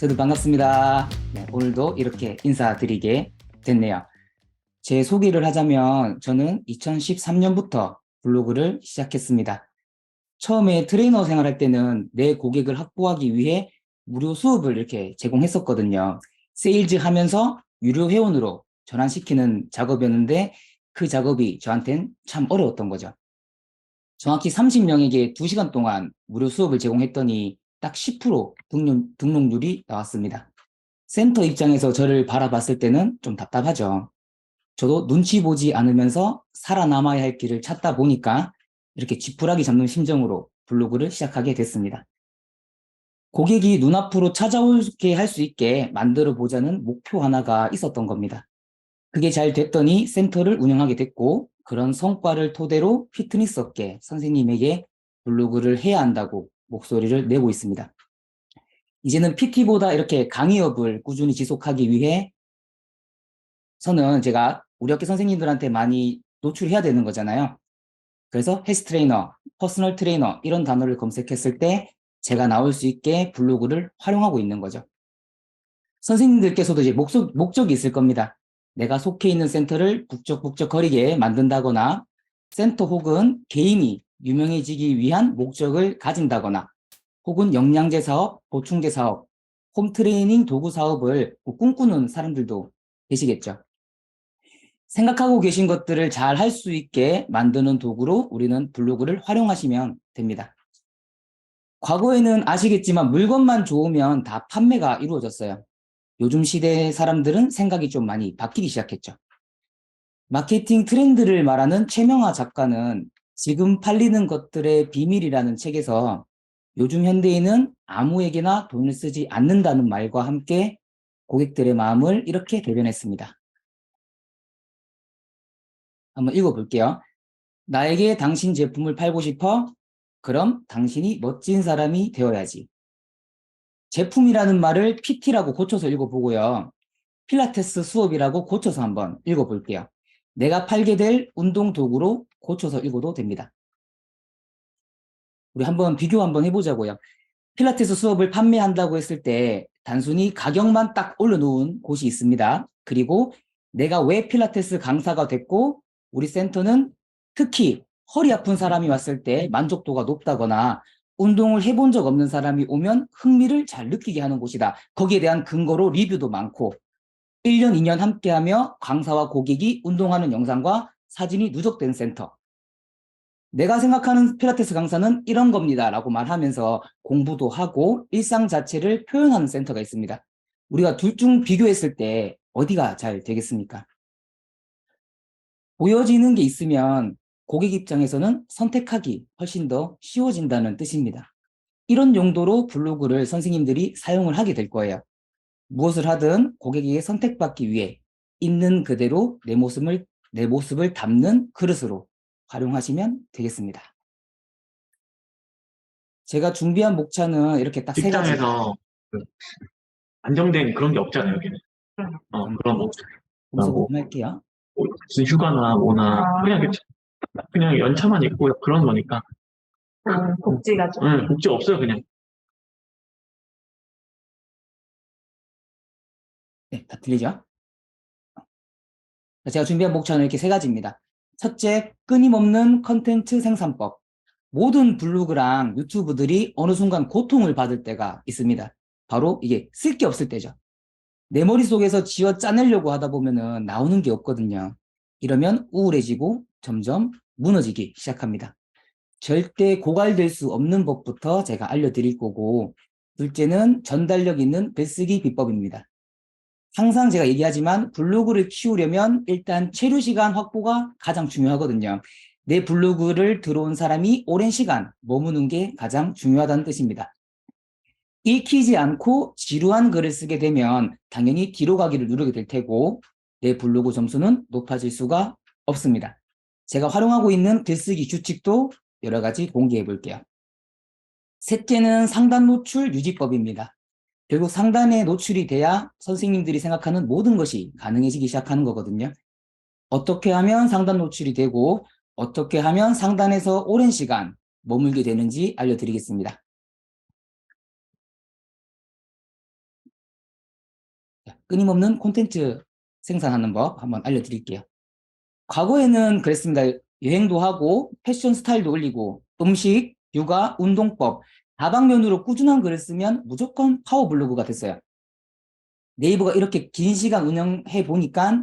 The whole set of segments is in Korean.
저도 반갑습니다. 네, 오늘도 이렇게 인사드리게 됐네요. 제 소개를 하자면 저는 2013년부터 블로그를 시작했습니다. 처음에 트레이너 생활할 때는 내 고객을 확보하기 위해 무료 수업을 이렇게 제공했었거든요. 세일즈 하면서 유료 회원으로 전환시키는 작업이었는데 그 작업이 저한테는 참 어려웠던 거죠. 정확히 30명에게 2시간 동안 무료 수업을 제공했더니 딱 10% 등록률이 나왔습니다. 센터 입장에서 저를 바라봤을 때는 좀 답답하죠. 저도 눈치 보지 않으면서 살아남아야 할 길을 찾다 보니까 이렇게 쥐푸라기 잡는 심정으로 블로그를 시작하게 됐습니다. 고객이 눈앞으로 찾아오게 할 수 있게 만들어 보자는 목표 하나가 있었던 겁니다. 그게 잘 됐더니 센터를 운영하게 됐고 그런 성과를 토대로 피트니스 업계 선생님에게 블로그를 해야 한다고 목소리를 내고 있습니다. 이제는 PT보다 이렇게 강의업을 꾸준히 지속하기 위해 저는 제가 우리 학교 선생님들한테 많이 노출해야 되는 거잖아요. 그래서 헬스 트레이너, 퍼스널 트레이너 이런 단어를 검색했을 때 제가 나올 수 있게 블로그를 활용하고 있는 거죠. 선생님들께서도 이제 목적이 있을 겁니다. 내가 속해 있는 센터를 북적북적거리게 만든다거나 센터 혹은 개인이 유명해지기 위한 목적을 가진다거나 혹은 영양제 사업, 보충제 사업, 홈트레이닝 도구 사업을 꿈꾸는 사람들도 계시겠죠. 생각하고 계신 것들을 잘 할 수 있게 만드는 도구로 우리는 블로그를 활용하시면 됩니다. 과거에는 아시겠지만 물건만 좋으면 다 판매가 이루어졌어요. 요즘 시대의 사람들은 생각이 좀 많이 바뀌기 시작했죠. 마케팅 트렌드를 말하는 최명화 작가는 지금 팔리는 것들의 비밀이라는 책에서 요즘 현대인은 아무에게나 돈을 쓰지 않는다는 말과 함께 고객들의 마음을 이렇게 대변했습니다. 한번 읽어볼게요. 나에게 당신 제품을 팔고 싶어? 그럼 당신이 멋진 사람이 되어야지. 제품이라는 말을 PT라고 고쳐서 읽어보고요. 필라테스 수업이라고 고쳐서 한번 읽어볼게요. 내가 팔게 될 운동 도구로 고쳐서 읽어도 됩니다. 우리 한번 비교 한번 해보자고요. 필라테스 수업을 판매한다고 했을 때 단순히 가격만 딱 올려놓은 곳이 있습니다. 그리고 내가 왜 필라테스 강사가 됐고 우리 센터는 특히 허리 아픈 사람이 왔을 때 만족도가 높다거나 운동을 해본 적 없는 사람이 오면 흥미를 잘 느끼게 하는 곳이다. 거기에 대한 근거로 리뷰도 많고 1년, 2년 함께하며 강사와 고객이 운동하는 영상과 사진이 누적된 센터. 내가 생각하는 필라테스 강사는 이런 겁니다 라고 말하면서 공부도 하고 일상 자체를 표현하는 센터가 있습니다. 우리가 둘 중 비교했을 때 어디가 잘 되겠습니까? 보여지는 게 있으면 고객 입장에서는 선택하기 훨씬 더 쉬워진다는 뜻입니다. 이런 용도로 블로그를 선생님들이 사용을 하게 될 거예요. 무엇을 하든 고객에게 선택받기 위해 있는 그대로 내 모습을 담는 그릇으로 활용하시면 되겠습니다. 제가 준비한 목차는 이렇게 딱 세 가지. 직장에서 그 안정된 그런 게 없잖아요, 여기는. 그런 뭐, 검색 뭐, 좀 할게요. 무슨 휴가나 뭐나, 그냥 연차만 있고 그런 거니까. 복지가 좀. 응, 복지 없어요, 그냥. 네, 다 들리죠? 제가 준비한 목차는 이렇게 세 가지입니다. 첫째, 끊임없는 컨텐츠 생산법. 모든 블로그랑 유튜브들이 어느 순간 고통을 받을 때가 있습니다. 바로 이게 쓸 게 없을 때죠. 내 머릿속에서 지워 짜내려고 하다 보면은 나오는 게 없거든요. 이러면 우울해지고 점점 무너지기 시작합니다. 절대 고갈될 수 없는 법부터 제가 알려드릴 거고, 둘째는 전달력 있는 글쓰기 비법입니다. 항상 제가 얘기하지만 블로그를 키우려면 일단 체류 시간 확보가 가장 중요하거든요. 내 블로그를 들어온 사람이 오랜 시간 머무는 게 가장 중요하다는 뜻입니다. 읽히지 않고 지루한 글을 쓰게 되면 당연히 뒤로 가기를 누르게 될 테고 내 블로그 점수는 높아질 수가 없습니다. 제가 활용하고 있는 글쓰기 규칙도 여러 가지 공개해 볼게요. 셋째는 상단 노출 유지법입니다. 결국 상단에 노출이 돼야 선생님들이 생각하는 모든 것이 가능해지기 시작하는 거거든요. 어떻게 하면 상단 노출이 되고 어떻게 하면 상단에서 오랜 시간 머물게 되는지 알려드리겠습니다. 끊임없는 콘텐츠 생산하는 법 한번 알려드릴게요. 과거에는 그랬습니다. 여행도 하고 패션 스타일도 올리고 음식, 육아, 운동법 다방면으로 꾸준한 글을 쓰면 무조건 파워블로그가 됐어요. 네이버가 이렇게 긴 시간 운영해 보니까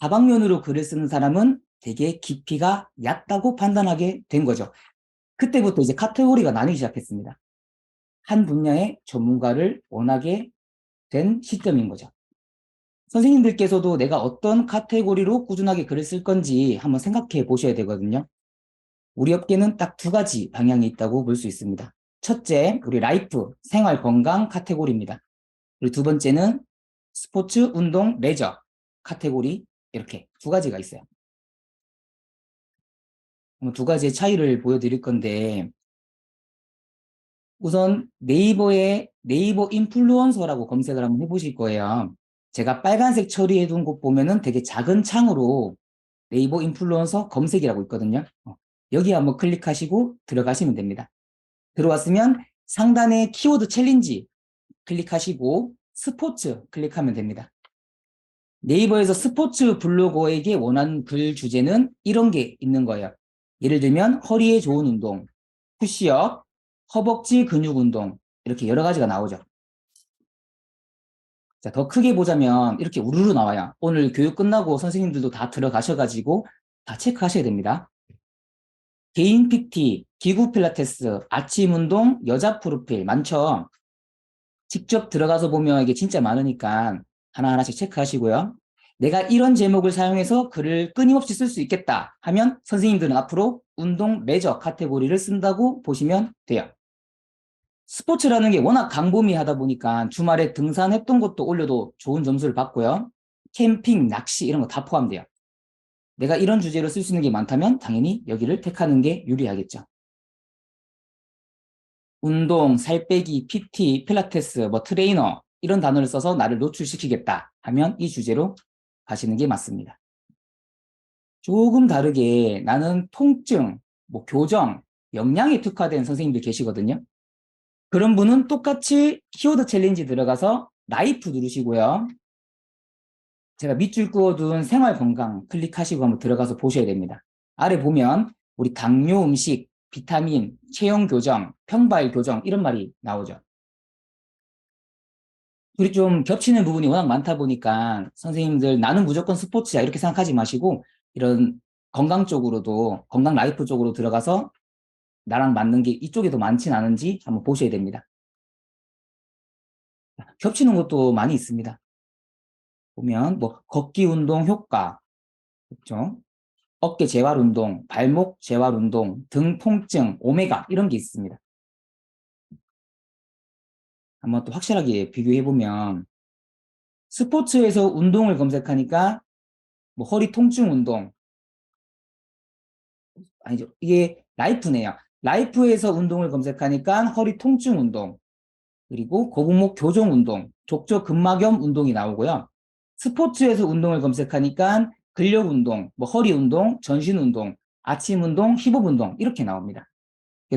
다방면으로 글을 쓰는 사람은 되게 깊이가 얕다고 판단하게 된 거죠. 그때부터 이제 카테고리가 나뉘기 시작했습니다. 한 분야의 전문가를 원하게 된 시점인 거죠. 선생님들께서도 내가 어떤 카테고리로 꾸준하게 글을 쓸 건지 한번 생각해 보셔야 되거든요. 우리 업계는 딱 두 가지 방향이 있다고 볼 수 있습니다. 첫째, 우리 라이프, 생활 건강 카테고리입니다. 그리고 두 번째는 스포츠, 운동, 레저 카테고리 이렇게 두 가지가 있어요. 두 가지의 차이를 보여드릴 건데 우선 네이버에 네이버 인플루언서라고 검색을 한번 해보실 거예요. 제가 빨간색 처리해둔 곳 보면은 되게 작은 창으로 네이버 인플루언서 검색이라고 있거든요. 여기 한번 클릭하시고 들어가시면 됩니다. 들어왔으면 상단에 키워드 챌린지 클릭하시고 스포츠 클릭하면 됩니다. 네이버에서 스포츠 블로거에게 원하는 글 주제는 이런 게 있는 거예요. 예를 들면 허리에 좋은 운동, 푸시업, 허벅지 근육 운동 이렇게 여러 가지가 나오죠. 자, 더 크게 보자면 이렇게 우르르 나와요. 오늘 교육 끝나고 선생님들도 다 들어가셔가지고 다 체크하셔야 됩니다. 개인 PT, 기구 필라테스, 아침 운동, 여자 프로필 많죠. 직접 들어가서 보면 이게 진짜 많으니까 하나하나씩 체크하시고요. 내가 이런 제목을 사용해서 글을 끊임없이 쓸 수 있겠다 하면 선생님들은 앞으로 운동 레저 카테고리를 쓴다고 보시면 돼요. 스포츠라는 게 워낙 광범위하다 보니까 주말에 등산했던 것도 올려도 좋은 점수를 받고요. 캠핑, 낚시 이런 거 다 포함돼요. 내가 이런 주제로 쓸 수 있는 게 많다면 당연히 여기를 택하는 게 유리하겠죠. 운동, 살 빼기, PT, 필라테스, 뭐 트레이너 이런 단어를 써서 나를 노출시키겠다 하면 이 주제로 가시는 게 맞습니다. 조금 다르게 나는 통증, 뭐 교정, 역량에 특화된 선생님들 계시거든요. 그런 분은 똑같이 키워드 챌린지 들어가서 라이프 누르시고요. 제가 밑줄 그어둔 생활 건강 클릭하시고 한번 들어가서 보셔야 됩니다. 아래 보면 우리 당뇨 음식, 비타민, 체형 교정, 평발 교정 이런 말이 나오죠. 둘이 좀 겹치는 부분이 워낙 많다 보니까 선생님들 나는 무조건 스포츠야 이렇게 생각하지 마시고 이런 건강 쪽으로도 건강 라이프 쪽으로 들어가서 나랑 맞는 게 이쪽에 더 많진 않은지 한번 보셔야 됩니다. 겹치는 것도 많이 있습니다. 보면 뭐 걷기 운동 효과, 그렇죠? 어깨 재활 운동, 발목 재활 운동, 등 통증, 오메가 이런 게 있습니다. 한번 또 확실하게 비교해 보면 스포츠에서 운동을 검색하니까 뭐 허리 통증 운동 아니죠. 이게 라이프네요. 라이프에서 운동을 검색하니까 허리 통증 운동 그리고 거북목 교정 운동, 족저 근막염 운동이 나오고요. 스포츠에서 운동을 검색하니까 근력 운동, 뭐 허리 운동, 전신 운동, 아침 운동, 힙업 운동 이렇게 나옵니다.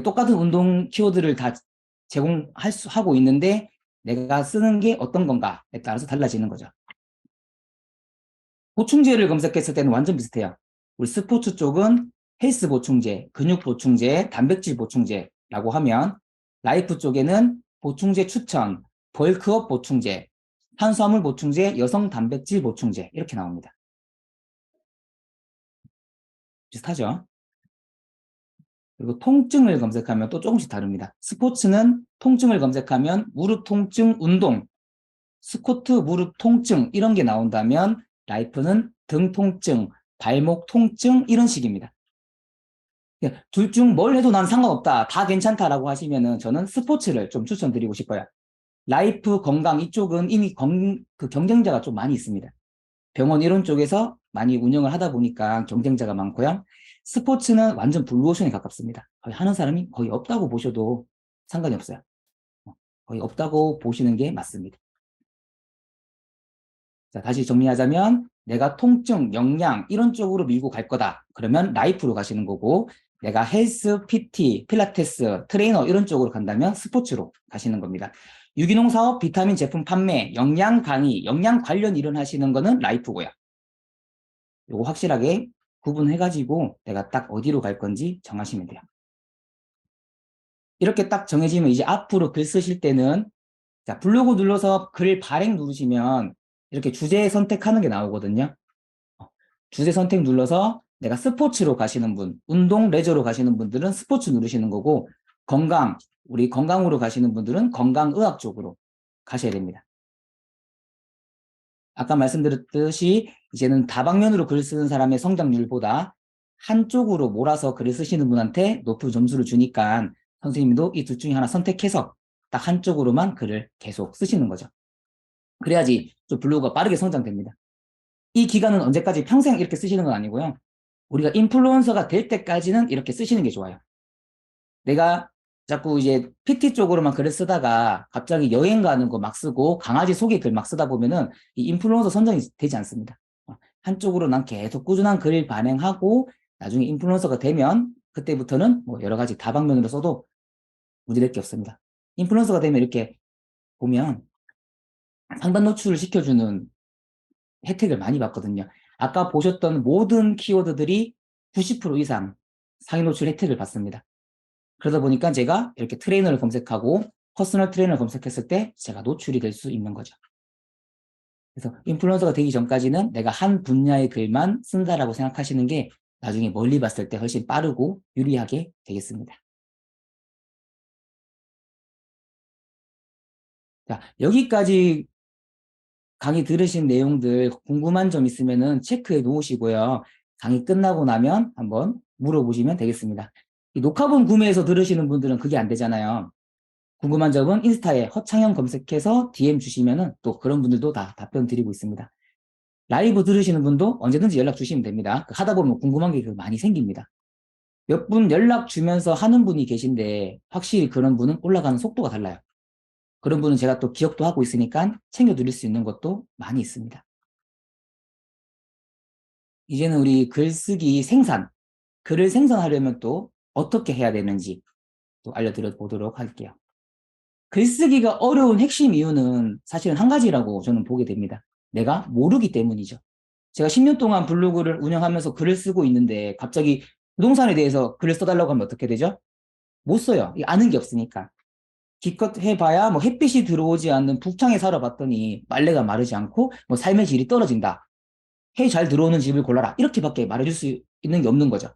똑같은 운동 키워드를 다 하고 있는데 내가 쓰는 게 어떤 건가에 따라서 달라지는 거죠. 보충제를 검색했을 때는 완전 비슷해요. 우리 스포츠 쪽은 헬스 보충제, 근육 보충제, 단백질 보충제라고 하면 라이프 쪽에는 보충제 추천, 벌크업 보충제, 탄수화물 보충제, 여성 단백질 보충제 이렇게 나옵니다. 비슷하죠? 그리고 통증을 검색하면 또 조금씩 다릅니다. 스포츠는 통증을 검색하면 무릎 통증 운동, 스쿼트 무릎 통증 이런 게 나온다면 라이프는 등 통증, 발목 통증 이런 식입니다. 둘 중 뭘 해도 난 상관없다, 다 괜찮다라고 하시면은 저는 스포츠를 좀 추천드리고 싶어요. 라이프 건강 이쪽은 이미 그 경쟁자가 좀 많이 있습니다. 병원 이런 쪽에서 많이 운영을 하다 보니까 경쟁자가 많고요. 스포츠는 완전 블루오션에 가깝습니다. 거의 하는 사람이 거의 없다고 보셔도 상관이 없어요. 거의 없다고 보시는 게 맞습니다. 자, 다시 정리하자면 내가 통증, 역량 이런 쪽으로 밀고 갈 거다. 그러면 라이프로 가시는 거고 내가 헬스, PT, 필라테스, 트레이너 이런 쪽으로 간다면 스포츠로 가시는 겁니다. 유기농 사업, 비타민 제품 판매, 영양 강의, 영양 관련 일을 하시는 거는 라이프고요. 요거 확실하게 구분해가지고 내가 딱 어디로 갈 건지 정하시면 돼요. 이렇게 딱 정해지면 이제 앞으로 글 쓰실 때는 자, 블로그 눌러서 글 발행 누르시면 이렇게 주제 선택하는 게 나오거든요. 주제 선택 눌러서 내가 스포츠로 가시는 분, 운동, 레저로 가시는 분들은 스포츠 누르시는 거고 건강, 우리 건강으로 가시는 분들은 건강의학 쪽으로 가셔야 됩니다. 아까 말씀드렸듯이 이제는 다방면으로 글 쓰는 사람의 성장률보다 한쪽으로 몰아서 글을 쓰시는 분한테 높은 점수를 주니까 선생님도 이 둘 중에 하나 선택해서 딱 한쪽으로만 글을 계속 쓰시는 거죠. 그래야지 좀 블로그가 빠르게 성장됩니다. 이 기간은 언제까지 평생 이렇게 쓰시는 건 아니고요. 우리가 인플루언서가 될 때까지는 이렇게 쓰시는 게 좋아요. 내가 자꾸 이제 PT 쪽으로만 글을 쓰다가 갑자기 여행 가는 거 막 쓰고 강아지 소개 글 막 쓰다 보면은 이 인플루언서 선정이 되지 않습니다. 한쪽으로 난 계속 꾸준한 글 발행하고 나중에 인플루언서가 되면 그때부터는 뭐 여러 가지 다방면으로 써도 문제될 게 없습니다. 인플루언서가 되면 이렇게 보면 상단 노출을 시켜주는 혜택을 많이 받거든요. 아까 보셨던 모든 키워드들이 90% 이상 상위 노출 혜택을 받습니다. 그러다 보니까 제가 이렇게 트레이너를 검색하고 퍼스널 트레이너를 검색했을 때 제가 노출이 될 수 있는 거죠. 그래서 인플루언서가 되기 전까지는 내가 한 분야의 글만 쓴다라고 생각하시는 게 나중에 멀리 봤을 때 훨씬 빠르고 유리하게 되겠습니다. 자, 여기까지 강의 들으신 내용들 궁금한 점 있으면은 체크해 놓으시고요. 강의 끝나고 나면 한번 물어보시면 되겠습니다. 이 녹화본 구매해서 들으시는 분들은 그게 안 되잖아요. 궁금한 점은 인스타에 허창현 검색해서 DM 주시면은 또 그런 분들도 다 답변 드리고 있습니다. 라이브 들으시는 분도 언제든지 연락 주시면 됩니다. 하다 보면 궁금한 게 많이 생깁니다. 몇 분 연락 주면서 하는 분이 계신데 확실히 그런 분은 올라가는 속도가 달라요. 그런 분은 제가 또 기억도 하고 있으니까 챙겨드릴 수 있는 것도 많이 있습니다. 이제는 우리 글쓰기 생산, 글을 생산하려면 또 어떻게 해야 되는지 또 알려드려 보도록 할게요. 글쓰기가 어려운 핵심 이유는 사실은 한 가지라고 저는 보게 됩니다. 내가 모르기 때문이죠. 제가 10년 동안 블로그를 운영하면서 글을 쓰고 있는데 갑자기 부동산에 대해서 글을 써달라고 하면 어떻게 되죠? 못 써요. 아는 게 없으니까. 기껏 해봐야 뭐 햇빛이 들어오지 않는 북창에 살아봤더니 빨래가 마르지 않고 뭐 삶의 질이 떨어진다. 해 잘 들어오는 집을 골라라. 이렇게밖에 말해줄 수 있는 게 없는 거죠.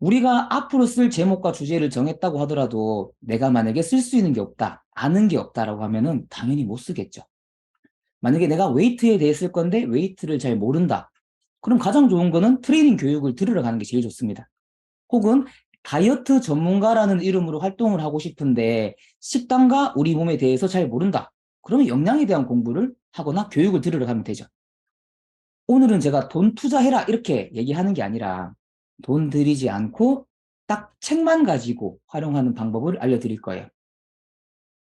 우리가 앞으로 쓸 제목과 주제를 정했다고 하더라도 내가 만약에 쓸 수 있는 게 없다, 아는 게 없다라고 하면은 당연히 못 쓰겠죠. 만약에 내가 웨이트에 대해 쓸 건데 웨이트를 잘 모른다. 그럼 가장 좋은 거는 트레이닝 교육을 들으러 가는 게 제일 좋습니다. 혹은 다이어트 전문가라는 이름으로 활동을 하고 싶은데 식단과 우리 몸에 대해서 잘 모른다. 그러면 영양에 대한 공부를 하거나 교육을 들으러 가면 되죠. 오늘은 제가 돈 투자해라 이렇게 얘기하는 게 아니라 돈 들이지 않고 딱 책만 가지고 활용하는 방법을 알려드릴 거예요.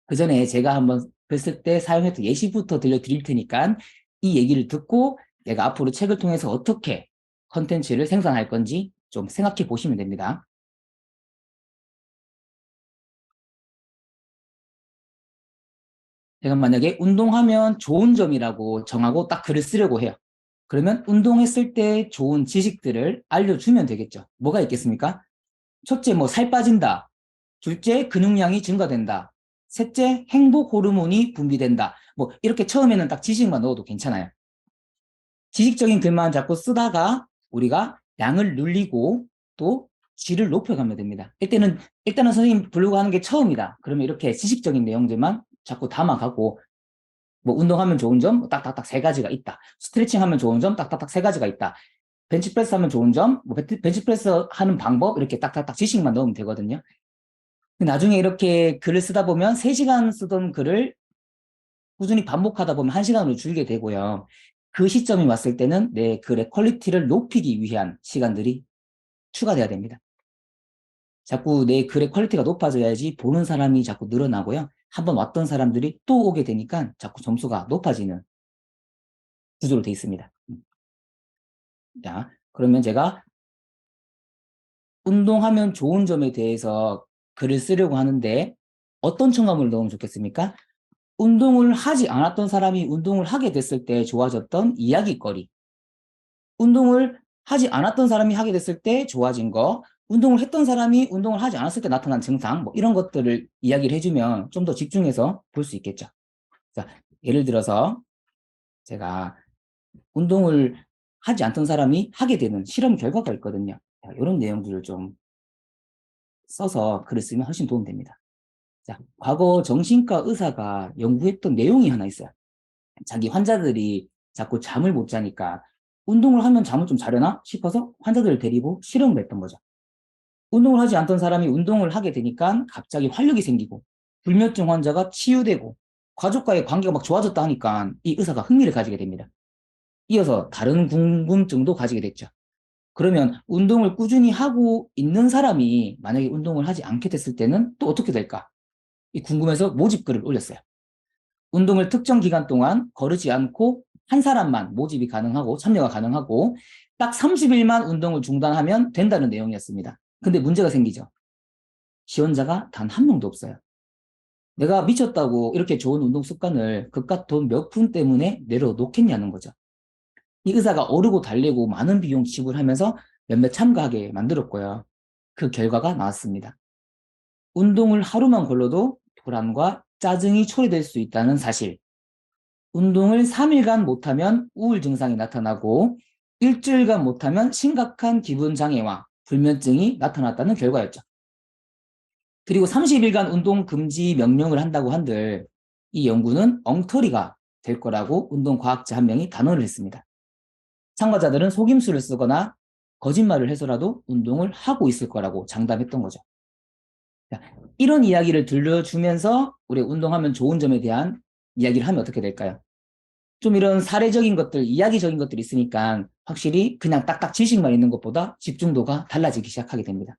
그 전에 제가 한번 뵀을 때 사용했던 예시부터 들려드릴 테니까 이 얘기를 듣고 내가 앞으로 책을 통해서 어떻게 컨텐츠를 생산할 건지 좀 생각해 보시면 됩니다. 제가 만약에 운동하면 좋은 점이라고 정하고 딱 글을 쓰려고 해요. 그러면 운동했을 때 좋은 지식들을 알려주면 되겠죠. 뭐가 있겠습니까? 첫째, 뭐 살 빠진다. 둘째, 근육량이 증가된다. 셋째, 행복 호르몬이 분비된다. 뭐 이렇게 처음에는 딱 지식만 넣어도 괜찮아요. 지식적인 글만 자꾸 쓰다가 우리가 양을 늘리고 또 질을 높여가면 됩니다. 일단은 선생님 블로그 하는 게 처음이다. 그러면 이렇게 지식적인 내용들만 자꾸 담아가고 뭐 운동하면 좋은 점 뭐 딱딱딱 세 가지가 있다. 스트레칭 하면 좋은 점 딱딱딱 세 가지가 있다. 벤치프레스 하면 좋은 점, 뭐 벤치프레스 하는 방법 이렇게 딱딱딱 지식만 넣으면 되거든요. 나중에 이렇게 글을 쓰다 보면 3시간 쓰던 글을 꾸준히 반복하다 보면 1시간으로 줄게 되고요. 그 시점이 왔을 때는 내 글의 퀄리티를 높이기 위한 시간들이 추가돼야 됩니다. 자꾸 내 글의 퀄리티가 높아져야지 보는 사람이 자꾸 늘어나고요. 한번 왔던 사람들이 또 오게 되니까 자꾸 점수가 높아지는 구조로 되어 있습니다. 자, 그러면 제가 운동하면 좋은 점에 대해서 글을 쓰려고 하는데 어떤 첨가물을 넣으면 좋겠습니까? 운동을 하지 않았던 사람이 운동을 하게 됐을 때 좋아졌던 이야기거리. 운동을 하지 않았던 사람이 하게 됐을 때 좋아진 거, 운동을 했던 사람이 운동을 하지 않았을 때 나타난 증상, 뭐 이런 것들을 이야기를 해주면 좀 더 집중해서 볼 수 있겠죠. 자, 예를 들어서 제가 운동을 하지 않던 사람이 하게 되는 실험 결과가 있거든요. 자, 이런 내용들을 좀 써서 글을 쓰면 훨씬 도움됩니다. 자, 과거 정신과 의사가 연구했던 내용이 하나 있어요. 자기 환자들이 자꾸 잠을 못 자니까 운동을 하면 잠을 좀 자려나 싶어서 환자들을 데리고 실험을 했던 거죠. 운동을 하지 않던 사람이 운동을 하게 되니까 갑자기 활력이 생기고 불면증 환자가 치유되고 가족과의 관계가 막 좋아졌다 하니까 이 의사가 흥미를 가지게 됩니다. 이어서 다른 궁금증도 가지게 됐죠. 그러면 운동을 꾸준히 하고 있는 사람이 만약에 운동을 하지 않게 됐을 때는 또 어떻게 될까? 이 궁금해서 모집글을 올렸어요. 운동을 특정 기간 동안 거르지 않고 한 사람만 모집이 가능하고 참여가 가능하고 딱 30일만 운동을 중단하면 된다는 내용이었습니다. 근데 문제가 생기죠. 지원자가 단 한 명도 없어요. 내가 미쳤다고 이렇게 좋은 운동 습관을 그깟 돈 몇 푼 때문에 내려놓겠냐는 거죠. 이 의사가 오르고 달리고 많은 비용 지불하면서 몇몇 참가하게 만들었고요. 그 결과가 나왔습니다. 운동을 하루만 걸러도 불안과 짜증이 초래될 수 있다는 사실. 운동을 3일간 못하면 우울 증상이 나타나고 일주일간 못하면 심각한 기분 장애와 불면증이 나타났다는 결과였죠. 그리고 30일간 운동 금지 명령을 한다고 한들 이 연구는 엉터리가 될 거라고 운동과학자 한 명이 단언을 했습니다. 참가자들은 속임수를 쓰거나 거짓말을 해서라도 운동을 하고 있을 거라고 장담했던 거죠. 자, 이런 이야기를 들려주면서 우리 운동하면 좋은 점에 대한 이야기를 하면 어떻게 될까요? 좀 이런 사례적인 것들, 이야기적인 것들이 있으니까 확실히 그냥 딱딱 지식만 있는 것보다 집중도가 달라지기 시작하게 됩니다.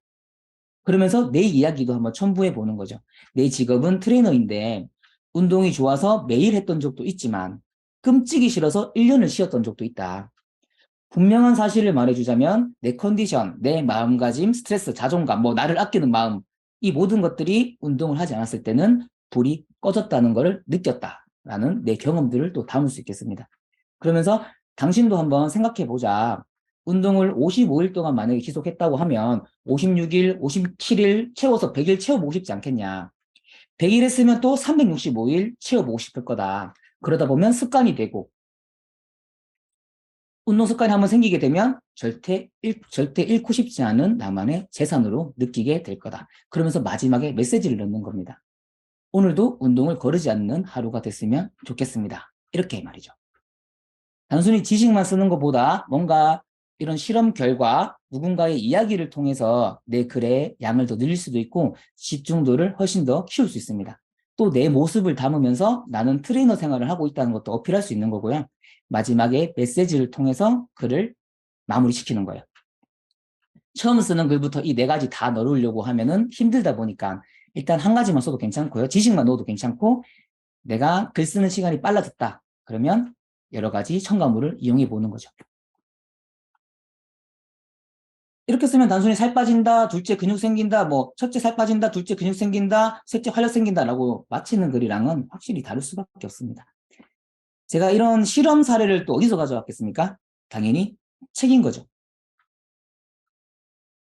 그러면서 내 이야기도 한번 첨부해 보는 거죠. 내 직업은 트레이너인데 운동이 좋아서 매일 했던 적도 있지만 끔찍이 싫어서 1년을 쉬었던 적도 있다. 분명한 사실을 말해주자면 내 컨디션, 내 마음가짐, 스트레스, 자존감, 뭐 나를 아끼는 마음 이 모든 것들이 운동을 하지 않았을 때는 불이 꺼졌다는 것을 느꼈다라는 내 경험들을 또 담을 수 있겠습니다. 그러면서 당신도 한번 생각해 보자. 운동을 55일 동안 만약에 지속했다고 하면 56일, 57일 채워서 100일 채워보고 싶지 않겠냐. 100일 했으면 또 365일 채워보고 싶을 거다. 그러다 보면 습관이 되고 운동 습관이 한번 생기게 되면 절대 잃고 싶지 않은 나만의 재산으로 느끼게 될 거다. 그러면서 마지막에 메시지를 넣는 겁니다. 오늘도 운동을 거르지 않는 하루가 됐으면 좋겠습니다. 이렇게 말이죠. 단순히 지식만 쓰는 것보다 뭔가 이런 실험 결과 누군가의 이야기를 통해서 내 글의 양을 더 늘릴 수도 있고 집중도를 훨씬 더 키울 수 있습니다. 또 내 모습을 담으면서 나는 트레이너 생활을 하고 있다는 것도 어필할 수 있는 거고요. 마지막에 메시지를 통해서 글을 마무리시키는 거예요. 처음 쓰는 글부터 이 네 가지 다 넣으려고 하면은 힘들다 보니까 일단 한 가지만 써도 괜찮고요. 지식만 넣어도 괜찮고 내가 글 쓰는 시간이 빨라졌다. 그러면 여러 가지 첨가물을 이용해 보는 거죠. 이렇게 쓰면 단순히 살 빠진다, 둘째 근육 생긴다, 뭐 첫째 살 빠진다, 둘째 근육 생긴다, 셋째 활력 생긴다라고 마치는 글이랑은 확실히 다를 수밖에 없습니다. 제가 이런 실험 사례를 또 어디서 가져왔겠습니까? 당연히 책인 거죠.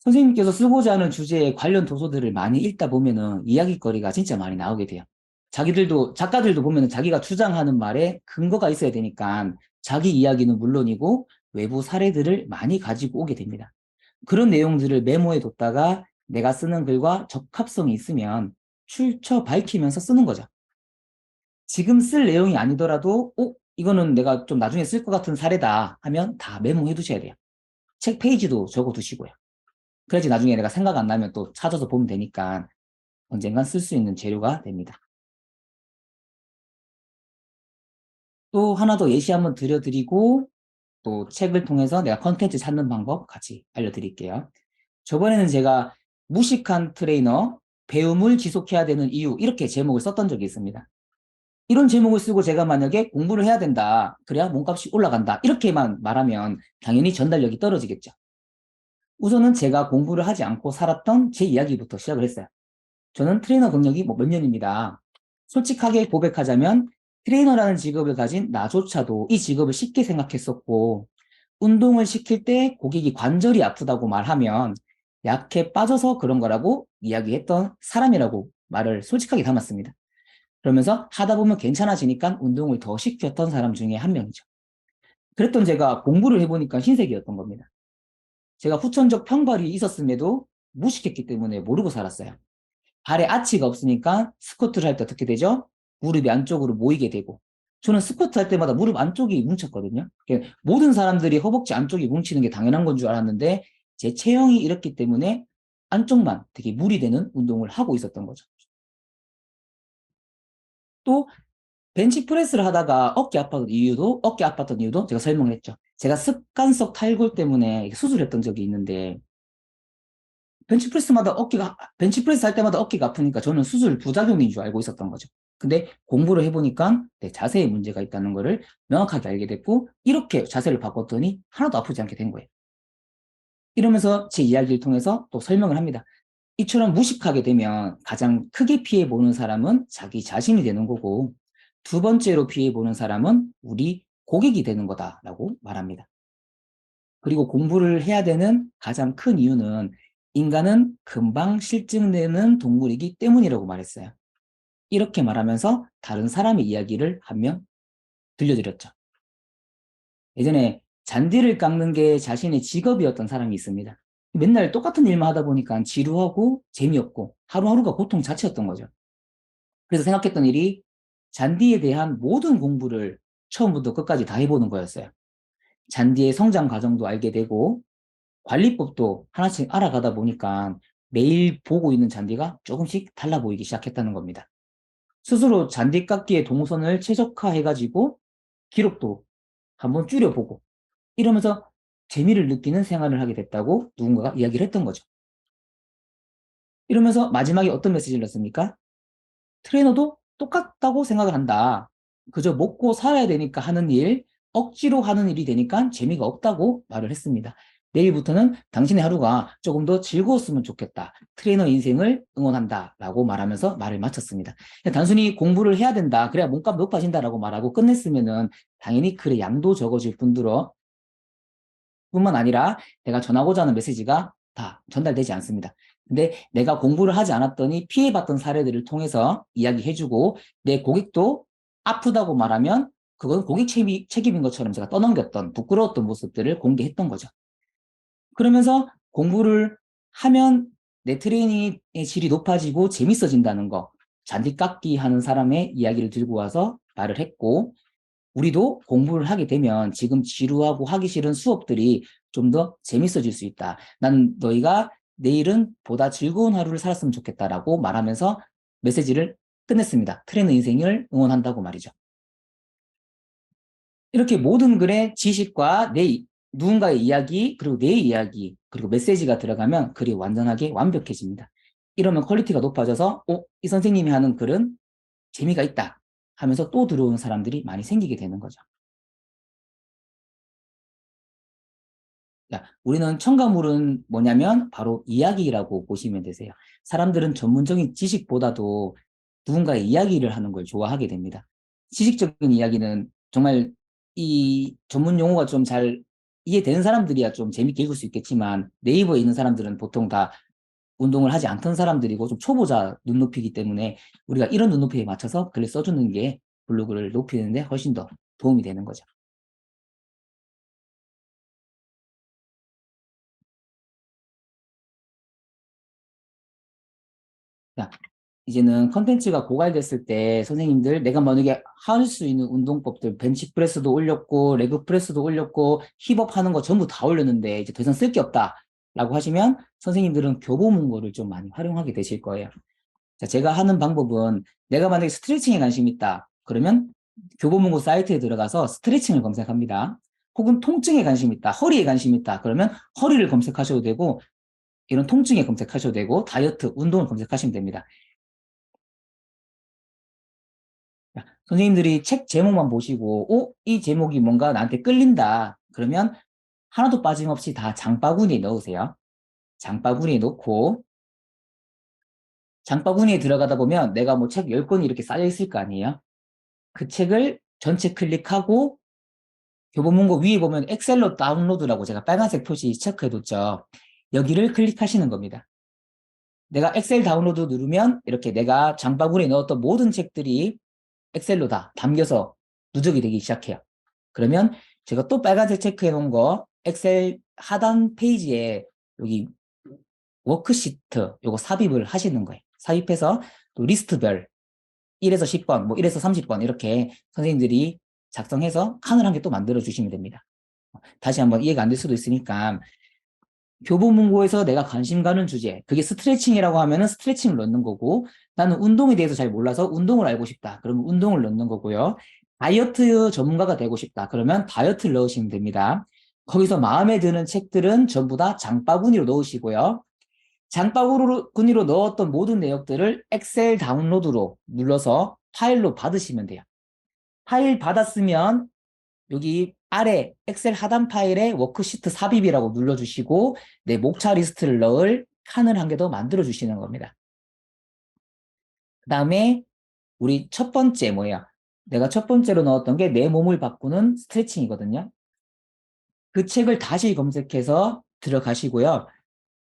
선생님께서 쓰고자 하는 주제에 관련 도서들을 많이 읽다 보면은 이야기거리가 진짜 많이 나오게 돼요. 작가들도 보면은 자기가 주장하는 말에 근거가 있어야 되니까 자기 이야기는 물론이고 외부 사례들을 많이 가지고 오게 됩니다. 그런 내용들을 메모해 뒀다가 내가 쓰는 글과 적합성이 있으면 출처 밝히면서 쓰는 거죠. 지금 쓸 내용이 아니더라도 이거는 내가 좀 나중에 쓸 것 같은 사례다 하면 다 메모해 두셔야 돼요. 책 페이지도 적어 두시고요. 그래야지 나중에 내가 생각 안 나면 또 찾아서 보면 되니까 언젠간 쓸 수 있는 재료가 됩니다. 또 하나 더 예시 한번 드려드리고 또 책을 통해서 내가 컨텐츠 찾는 방법 같이 알려드릴게요. 저번에는 제가 무식한 트레이너, 배움을 지속해야 되는 이유 이렇게 제목을 썼던 적이 있습니다. 이런 제목을 쓰고 제가 만약에 공부를 해야 된다. 그래야 몸값이 올라간다. 이렇게만 말하면 당연히 전달력이 떨어지겠죠. 우선은 제가 공부를 하지 않고 살았던 제 이야기부터 시작을 했어요. 저는 트레이너 경력이 뭐 몇 년입니다. 솔직하게 고백하자면 트레이너라는 직업을 가진 나조차도 이 직업을 쉽게 생각했었고, 운동을 시킬 때 고객이 관절이 아프다고 말하면 약해 빠져서 그런 거라고 이야기했던 사람이라고 말을 솔직하게 담았습니다. 그러면서 하다 보면 괜찮아지니까 운동을 더 시켰던 사람 중에 한 명이죠. 그랬던 제가 공부를 해보니까 신세계였던 겁니다. 제가 후천적 편발이 있었음에도 무식했기 때문에 모르고 살았어요. 발에 아치가 없으니까 스쿼트를 할 때 어떻게 되죠? 무릎이 안쪽으로 모이게 되고, 저는 스쿼트 할 때마다 무릎 안쪽이 뭉쳤거든요. 그러니까 모든 사람들이 허벅지 안쪽이 뭉치는 게 당연한 건 줄 알았는데 제 체형이 이렇기 때문에 안쪽만 되게 무리되는 운동을 하고 있었던 거죠. 또 벤치프레스를 하다가 어깨 아팠던 이유도 제가 설명을 했죠. 제가 습관성 탈골 때문에 수술했던 적이 있는데 벤치프레스 할 때마다 어깨가 아프니까 저는 수술 부작용인 줄 알고 있었던 거죠. 근데 공부를 해보니까 내 자세에 문제가 있다는 거를 명확하게 알게 됐고, 이렇게 자세를 바꿨더니 하나도 아프지 않게 된 거예요. 이러면서 제 이야기를 통해서 또 설명을 합니다. 이처럼 무식하게 되면 가장 크게 피해보는 사람은 자기 자신이 되는 거고, 두 번째로 피해보는 사람은 우리 고객이 되는 거다라고 말합니다. 그리고 공부를 해야 되는 가장 큰 이유는 인간은 금방 실증내는 동물이기 때문이라고 말했어요. 이렇게 말하면서 다른 사람의 이야기를 한 명 들려드렸죠. 예전에 잔디를 깎는 게 자신의 직업이었던 사람이 있습니다. 맨날 똑같은 일만 하다 보니까 지루하고 재미없고 하루하루가 고통 자체였던 거죠. 그래서 생각했던 일이 잔디에 대한 모든 공부를 처음부터 끝까지 다 해보는 거였어요. 잔디의 성장 과정도 알게 되고 관리법도 하나씩 알아가다 보니까 매일 보고 있는 잔디가 조금씩 달라 보이기 시작했다는 겁니다. 스스로 잔디 깎기의 동선을 최적화해가지고 기록도 한번 줄여보고 이러면서 재미를 느끼는 생활을 하게 됐다고 누군가가 이야기를 했던 거죠. 이러면서 마지막에 어떤 메시지를 넣습니까? 트레이너도 똑같다고 생각을 한다. 그저 먹고 살아야 되니까 하는 일, 억지로 하는 일이 되니까 재미가 없다고 말을 했습니다. 내일부터는 당신의 하루가 조금 더 즐거웠으면 좋겠다. 트레이너 인생을 응원한다. 라고 말하면서 말을 마쳤습니다. 단순히 공부를 해야 된다. 그래야 몸값 높아진다라고 말하고 끝냈으면은 당연히 글의 양도 적어질 뿐만 아니라 내가 전하고자 하는 메시지가 다 전달되지 않습니다. 근데 내가 공부를 하지 않았더니 피해봤던 사례들을 통해서 이야기해주고 내 고객도 아프다고 말하면 그건 고객 책임인 것처럼 제가 떠넘겼던 부끄러웠던 모습들을 공개했던 거죠. 그러면서 공부를 하면 내 트레이닝의 질이 높아지고 재밌어진다는 거, 잔디 깎기 하는 사람의 이야기를 들고 와서 말을 했고, 우리도 공부를 하게 되면 지금 지루하고 하기 싫은 수업들이 좀 더 재밌어질 수 있다. 난 너희가 내일은 보다 즐거운 하루를 살았으면 좋겠다라고 말하면서 메시지를 끝냈습니다. 트레이너 인생을 응원한다고 말이죠. 이렇게 모든 글에 지식과 누군가의 이야기, 그리고 내 이야기, 그리고 메시지가 들어가면 글이 완전하게 완벽해집니다. 이러면 퀄리티가 높아져서, 이 선생님이 하는 글은 재미가 있다 하면서 또 들어오는 사람들이 많이 생기게 되는 거죠. 우리는 첨가물은 뭐냐면 바로 이야기라고 보시면 되세요. 사람들은 전문적인 지식보다도 누군가의 이야기를 하는 걸 좋아하게 됩니다. 지식적인 이야기는 정말 이 전문 용어가 좀 잘 이해되는 사람들이야 좀 재밌게 읽을 수 있겠지만 네이버에 있는 사람들은 보통 다 운동을 하지 않던 사람들이고 좀 초보자 눈높이기 때문에 우리가 이런 눈높이에 맞춰서 글을 써주는 게 블로그를 높이는데 훨씬 더 도움이 되는 거죠. 자, 이제는 컨텐츠가 고갈됐을 때 선생님들 내가 만약에 할 수 있는 운동법들 벤치프레스도 올렸고 레그프레스도 올렸고 힙업 하는 거 전부 다 올렸는데 이제 더 이상 쓸 게 없다 라고 하시면 선생님들은 교보문고를 좀 많이 활용하게 되실 거예요. 자, 제가 하는 방법은 내가 만약에 스트레칭에 관심 있다 그러면 교보문고 사이트에 들어가서 스트레칭을 검색합니다. 혹은 통증에 관심 있다, 허리에 관심 있다 그러면 허리를 검색하셔도 되고 이런 통증에 검색하셔도 되고 다이어트, 운동을 검색하시면 됩니다. 선생님들이 책 제목만 보시고, 이 제목이 뭔가 나한테 끌린다. 그러면 하나도 빠짐없이 다 장바구니에 넣으세요. 장바구니에 넣고, 장바구니에 들어가다 보면 내가 뭐 책 10권이 이렇게 쌓여 있을 거 아니에요? 그 책을 전체 클릭하고 교보문고 위에 보면 엑셀로 다운로드라고 제가 빨간색 표시 체크해뒀죠. 여기를 클릭하시는 겁니다. 내가 엑셀 다운로드 누르면 이렇게 내가 장바구니에 넣었던 모든 책들이 엑셀로 다 담겨서 누적이 되기 시작해요. 그러면 제가 또 빨간색 체크해 놓은 거 엑셀 하단 페이지에 여기 워크시트 요거 삽입을 하시는 거예요. 삽입해서 또 리스트별 1에서 10번, 뭐 1에서 30번 이렇게 선생님들이 작성해서 칸을 한 개 또 만들어 주시면 됩니다. 다시 한번 이해가 안 될 수도 있으니까 교보문고에서 내가 관심 가는 주제, 그게 스트레칭이라고 하면은 스트레칭을 넣는 거고, 나는 운동에 대해서 잘 몰라서 운동을 알고 싶다. 그러면 운동을 넣는 거고요. 다이어트 전문가가 되고 싶다. 그러면 다이어트를 넣으시면 됩니다. 거기서 마음에 드는 책들은 전부 다 장바구니로 넣으시고요. 장바구니로 넣었던 모든 내역들을 엑셀 다운로드로 눌러서 파일로 받으시면 돼요. 파일 받았으면 여기 아래 엑셀 하단 파일에 워크시트 삽입이라고 눌러주시고 내 목차 리스트를 넣을 칸을 한 개 더 만들어 주시는 겁니다. 그 다음에 우리 첫 번째 뭐야? 내가 첫 번째로 넣었던 게 내 몸을 바꾸는 스트레칭이거든요. 그 책을 다시 검색해서 들어가시고요.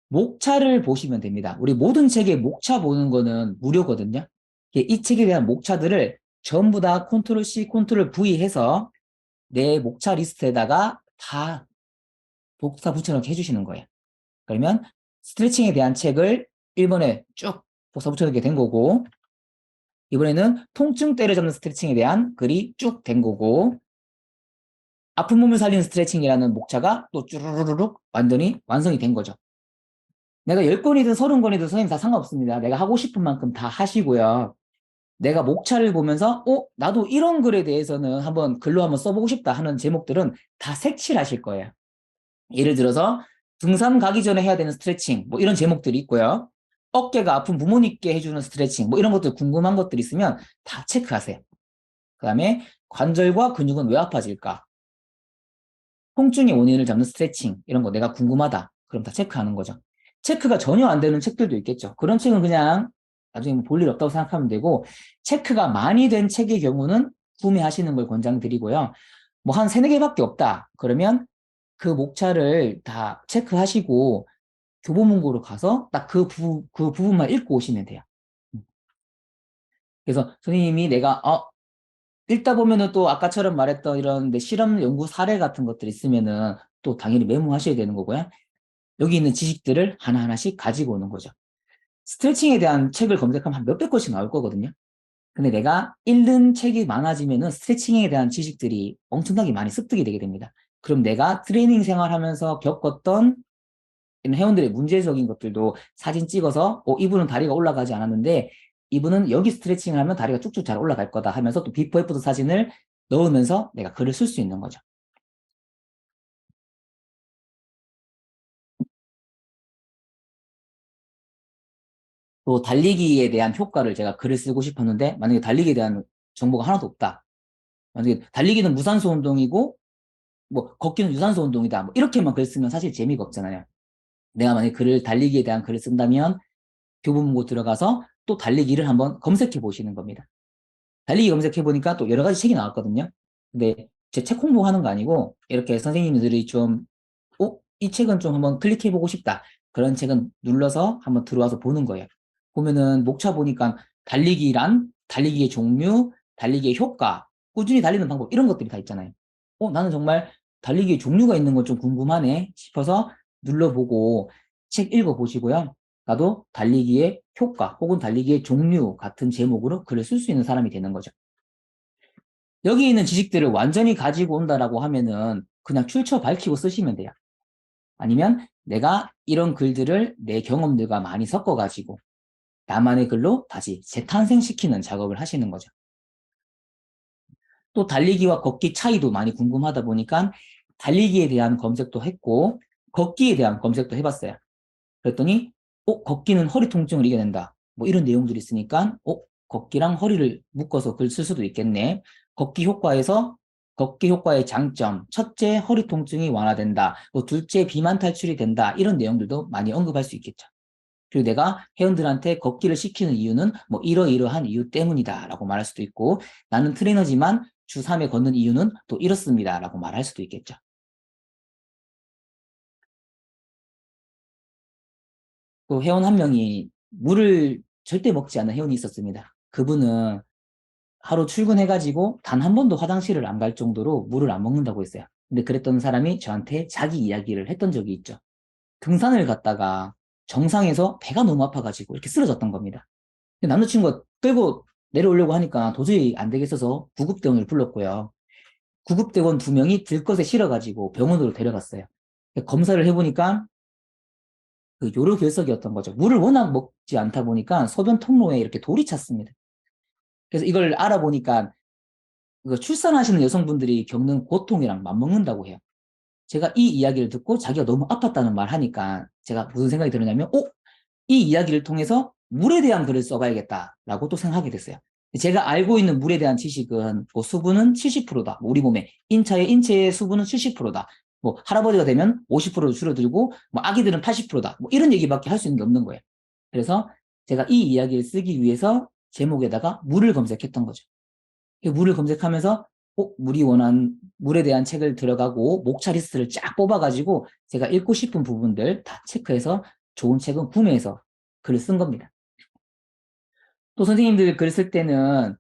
목차를 보시면 됩니다. 우리 모든 책의 목차 보는 거는 무료거든요. 이 책에 대한 목차들을 전부 다 컨트롤 C, 컨트롤 V 해서 내 목차 리스트에다가 다 복사 붙여넣기 해주시는 거예요. 그러면 스트레칭에 대한 책을 1번에 쭉 복사 붙여넣게 된 거고, 이번에는 통증 때려잡는 스트레칭에 대한 글이 쭉 된 거고, 아픈 몸을 살리는 스트레칭이라는 목차가 또 쭈루루룩 완전히 완성이 된 거죠. 내가 10권이든 30권이든 선생님 다 상관없습니다. 내가 하고 싶은 만큼 다 하시고요. 내가 목차를 보면서 나도 이런 글에 대해서는 한번 글로 한번 써보고 싶다 하는 제목들은 다 색칠하실 거예요. 예를 들어서 등산 가기 전에 해야 되는 스트레칭 뭐 이런 제목들이 있고요. 어깨가 아픈 부모님께 해주는 스트레칭 뭐 이런 것들 궁금한 것들 있으면 다 체크하세요. 그 다음에 관절과 근육은 왜 아파질까? 통증의 원인을 잡는 스트레칭 이런 거 내가 궁금하다. 그럼 다 체크하는 거죠. 체크가 전혀 안 되는 책들도 있겠죠. 그런 책은 그냥 나중에 볼 일 없다고 생각하면 되고 체크가 많이 된 책의 경우는 구매하시는 걸 권장드리고요. 뭐 한 3-4개밖에 없다. 그러면 그 목차를 다 체크하시고 교보문고로 가서 딱 그 부분만 읽고 오시면 돼요. 그래서 선생님이 내가 읽다 보면은 또 아까처럼 말했던 이런 실험 연구 사례 같은 것들 있으면은 또 당연히 메모하셔야 되는 거고요. 여기 있는 지식들을 하나하나씩 가지고 오는 거죠. 스트레칭에 대한 책을 검색하면 한 몇백 권씩 나올 거거든요. 근데 내가 읽는 책이 많아지면은 스트레칭에 대한 지식들이 엄청나게 많이 습득이 되게 됩니다. 그럼 내가 트레이닝 생활하면서 겪었던 회원들의 문제적인 것들도 사진 찍어서 이분은 다리가 올라가지 않았는데 이분은 여기 스트레칭을 하면 다리가 쭉쭉 잘 올라갈 거다 하면서 또 비포 애프터 사진을 넣으면서 내가 글을 쓸 수 있는 거죠. 또 달리기에 대한 효과를 제가 글을 쓰고 싶었는데 만약에 달리기에 대한 정보가 하나도 없다. 만약에 달리기는 무산소 운동이고 뭐 걷기는 유산소 운동이다. 뭐 이렇게만 글 쓰면 사실 재미가 없잖아요. 내가 만약에 달리기에 대한 글을 쓴다면 교보문고 들어가서 또 달리기를 한번 검색해 보시는 겁니다. 달리기 검색해 보니까 또 여러 가지 책이 나왔거든요. 근데 제 책 홍보하는 거 아니고 이렇게 선생님들이 좀 이 책은 좀 한번 클릭해 보고 싶다. 그런 책은 눌러서 한번 들어와서 보는 거예요. 보면은 목차 보니까 달리기란 달리기의 종류, 달리기의 효과, 꾸준히 달리는 방법 이런 것들이 다 있잖아요. 나는 정말 달리기의 종류가 있는 건 좀 궁금하네 싶어서 눌러보고 책 읽어보시고요. 나도 달리기의 효과 혹은 달리기의 종류 같은 제목으로 글을 쓸 수 있는 사람이 되는 거죠. 여기 있는 지식들을 완전히 가지고 온다라고 하면은 그냥 출처 밝히고 쓰시면 돼요. 아니면 내가 이런 글들을 내 경험들과 많이 섞어가지고 나만의 글로 다시 재탄생시키는 작업을 하시는 거죠. 또 달리기와 걷기 차이도 많이 궁금하다 보니까 달리기에 대한 검색도 했고 걷기에 대한 검색도 해봤어요. 그랬더니 걷기는 허리 통증을 이겨낸다. 뭐 이런 내용들이 있으니까 걷기랑 허리를 묶어서 글 쓸 수도 있겠네. 걷기 효과에서 걷기 효과의 장점, 첫째 허리 통증이 완화된다. 뭐 둘째 비만 탈출이 된다. 이런 내용들도 많이 언급할 수 있겠죠. 그리고 내가 회원들한테 걷기를 시키는 이유는 뭐 이러이러한 이유 때문이다라고 말할 수도 있고, 나는 트레이너지만 주 3회 걷는 이유는 또 이렇습니다라고 말할 수도 있겠죠. 또 회원 한 명이 물을 절대 먹지 않는 회원이 있었습니다. 그분은 하루 출근해가지고 단 한 번도 화장실을 안 갈 정도로 물을 안 먹는다고 했어요. 근데 그랬던 사람이 저한테 자기 이야기를 했던 적이 있죠. 등산을 갔다가 정상에서 배가 너무 아파가지고 이렇게 쓰러졌던 겁니다. 근데 남자친구가 끌고 내려오려고 하니까 도저히 안 되겠어서 구급대원을 불렀고요. 구급대원 2명이 들것에 실어가지고 병원으로 데려갔어요. 검사를 해보니까 그 요로결석이었던 거죠. 물을 워낙 먹지 않다 보니까 소변 통로에 이렇게 돌이 찼습니다. 그래서 이걸 알아보니까 그 출산하시는 여성분들이 겪는 고통이랑 맞먹는다고 해요. 제가 이 이야기를 듣고 자기가 너무 아팠다는 말 하니까 제가 무슨 생각이 들었냐면, 이 이야기를 통해서 물에 대한 글을 써봐야겠다라고 또 생각하게 됐어요. 제가 알고 있는 물에 대한 지식은 뭐 수분은 70%다. 우리 몸에 인체의 수분은 70%다. 뭐 할아버지가 되면 50%로 줄어들고 뭐 아기들은 80%다. 뭐 이런 얘기밖에 할 수 있는 게 없는 거예요. 그래서 제가 이 이야기를 쓰기 위해서 제목에다가 물을 검색했던 거죠. 물을 검색하면서 물이 원한 물에 대한 책을 들어가고 목차 리스트를 쫙 뽑아가지고 제가 읽고 싶은 부분들 다 체크해서 좋은 책은 구매해서 글을 쓴 겁니다. 또 선생님들 글 쓸 때는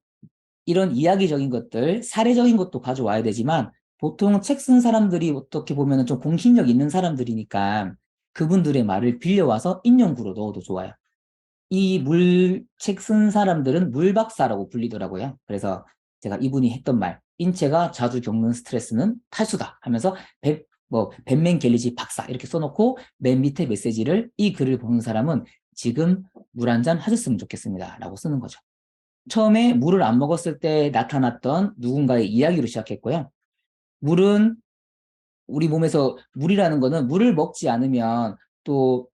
이런 이야기적인 것들, 사례적인 것도 가져와야 되지만 보통 책 쓴 사람들이 어떻게 보면 좀 공신력 있는 사람들이니까 그분들의 말을 빌려와서 인용구로 넣어도 좋아요. 이 책 쓴 사람들은 물박사라고 불리더라고요. 그래서 제가 이분이 했던 말, 인체가 자주 겪는 스트레스는 탈수다 하면서 벤맨 갤리지 박사 이렇게 써놓고 맨 밑에 메시지를 이 글을 보는 사람은 지금 물 한 잔 하셨으면 좋겠습니다 라고 쓰는 거죠. 처음에 물을 안 먹었을 때 나타났던 누군가의 이야기로 시작했고요. 물은 우리 몸에서 물이라는 거는 물을 먹지 않으면 또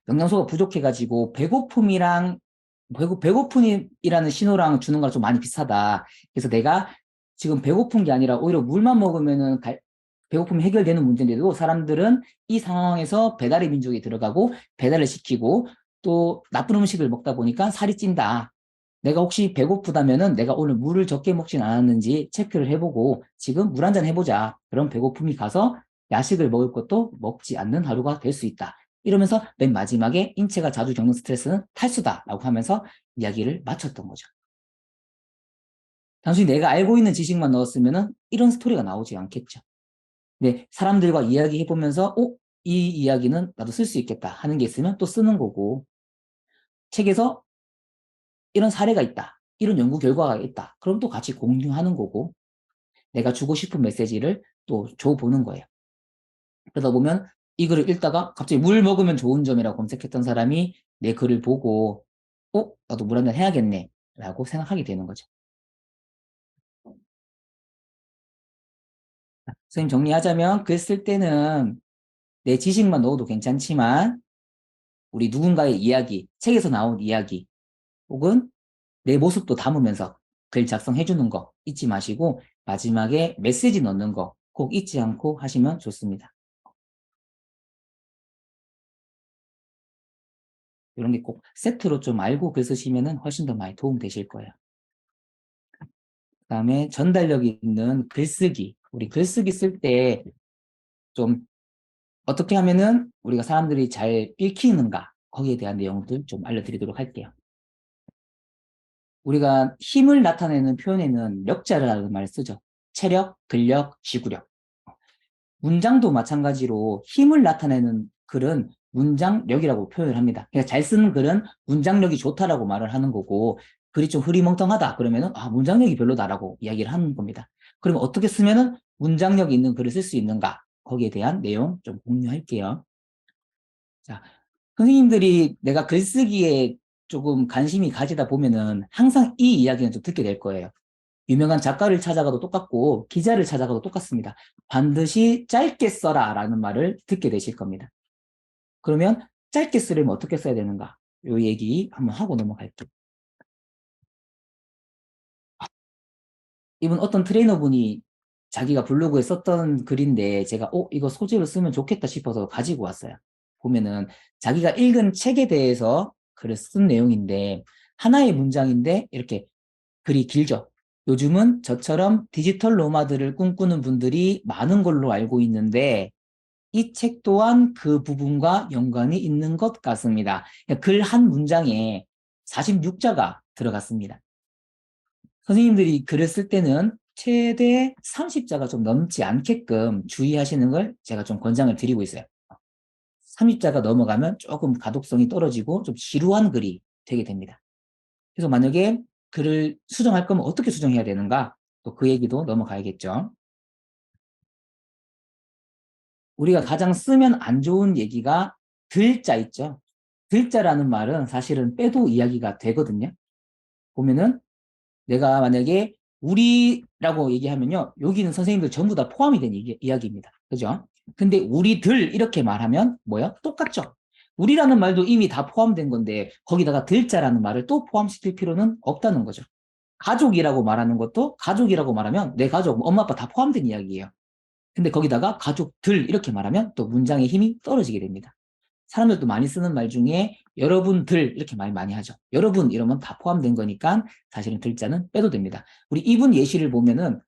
영양소가 부족해가지고 배고픔이라는 신호랑 주는 거랑 좀 많이 비슷하다. 그래서 내가 지금 배고픈 게 아니라 오히려 물만 먹으면은 배고픔이 해결되는 문제인데도 사람들은 이 상황에서 배달의 민족이 들어가고 배달을 시키고 또 나쁜 음식을 먹다 보니까 살이 찐다. 내가 혹시 배고프다면은 내가 오늘 물을 적게 먹진 않았는지 체크를 해보고 지금 물 한 잔 해보자. 그럼 배고픔이 가서 야식을 먹을 것도 먹지 않는 하루가 될 수 있다. 이러면서 맨 마지막에 인체가 자주 겪는 스트레스는 탈수다라고 하면서 이야기를 마쳤던 거죠. 단순히 내가 알고 있는 지식만 넣었으면 이런 스토리가 나오지 않겠죠. 근데 사람들과 이야기해보면서 이 이야기는 나도 쓸 수 있겠다 하는 게 있으면 또 쓰는 거고, 책에서 이런 사례가 있다, 이런 연구 결과가 있다, 그럼 또 같이 공유하는 거고, 내가 주고 싶은 메시지를 또 줘보는 거예요. 그러다 보면 이 글을 읽다가 갑자기 물 먹으면 좋은 점이라고 검색했던 사람이 내 글을 보고 나도 물 한잔 해야겠네 라고 생각하게 되는 거죠. 선생님 정리하자면 글 쓸 때는 내 지식만 넣어도 괜찮지만 우리 누군가의 이야기, 책에서 나온 이야기 혹은 내 모습도 담으면서 글 작성해 주는 거 잊지 마시고 마지막에 메시지 넣는 거 꼭 잊지 않고 하시면 좋습니다. 이런 게 꼭 세트로 좀 알고 글 쓰시면 훨씬 더 많이 도움 되실 거예요. 그다음에 전달력이 있는 글쓰기. 우리 글쓰기 쓸 때 좀 어떻게 하면은 우리가 사람들이 잘 읽히는가 거기에 대한 내용들 좀 알려드리도록 할게요. 우리가 힘을 나타내는 표현에는 력자라는 말을 쓰죠. 체력, 근력, 지구력. 문장도 마찬가지로 힘을 나타내는 글은 문장력이라고 표현을 합니다. 그러니까 잘 쓰는 글은 문장력이 좋다라고 말을 하는 거고, 글이 좀 흐리멍텅하다 그러면은 문장력이 별로다라고 이야기를 하는 겁니다. 그러면 어떻게 쓰면은 문장력 있는 글을 쓸 수 있는가? 거기에 대한 내용 좀 공유할게요. 자, 선생님들이 내가 글쓰기에 조금 관심이 가지다 보면은 항상 이 이야기는 좀 듣게 될 거예요. 유명한 작가를 찾아가도 똑같고 기자를 찾아가도 똑같습니다. 반드시 짧게 써라 라는 말을 듣게 되실 겁니다. 그러면 짧게 쓰려면 어떻게 써야 되는가? 요 얘기 한번 하고 넘어갈게요. 이분 어떤 트레이너분이 자기가 블로그에 썼던 글인데 제가 이거 소재로 쓰면 좋겠다 싶어서 가지고 왔어요. 보면은 자기가 읽은 책에 대해서 글을 쓴 내용인데 하나의 문장인데 이렇게 글이 길죠. 요즘은 저처럼 디지털 노마드를 꿈꾸는 분들이 많은 걸로 알고 있는데 이 책 또한 그 부분과 연관이 있는 것 같습니다. 글 한 문장에 46자가 들어갔습니다. 선생님들이 글을 쓸 때는 최대 30자가 좀 넘지 않게끔 주의하시는 걸 제가 좀 권장을 드리고 있어요. 30자가 넘어가면 조금 가독성이 떨어지고 좀 지루한 글이 되게 됩니다. 그래서 만약에 글을 수정할 거면 어떻게 수정해야 되는가? 또 그 얘기도 넘어가야겠죠. 우리가 가장 쓰면 안 좋은 얘기가 들자 있죠. 들자라는 말은 사실은 빼도 이야기가 되거든요. 보면은 내가 만약에 우리라고 얘기하면요. 여기는 선생님들 전부 다 포함이 된 이야기입니다. 그죠? 근데 우리들 이렇게 말하면 뭐야? 똑같죠? 우리라는 말도 이미 다 포함된 건데 거기다가 들자라는 말을 또 포함시킬 필요는 없다는 거죠. 가족이라고 말하는 것도 가족이라고 말하면 내 가족, 엄마 아빠 다 포함된 이야기예요. 근데 거기다가 가족들 이렇게 말하면 또 문장의 힘이 떨어지게 됩니다. 사람들도 많이 쓰는 말 중에 여러분들 이렇게 말 많이 하죠. 여러분 이러면 다 포함된 거니까 사실은 들자는 빼도 됩니다. 우리 이분 예시를 보면은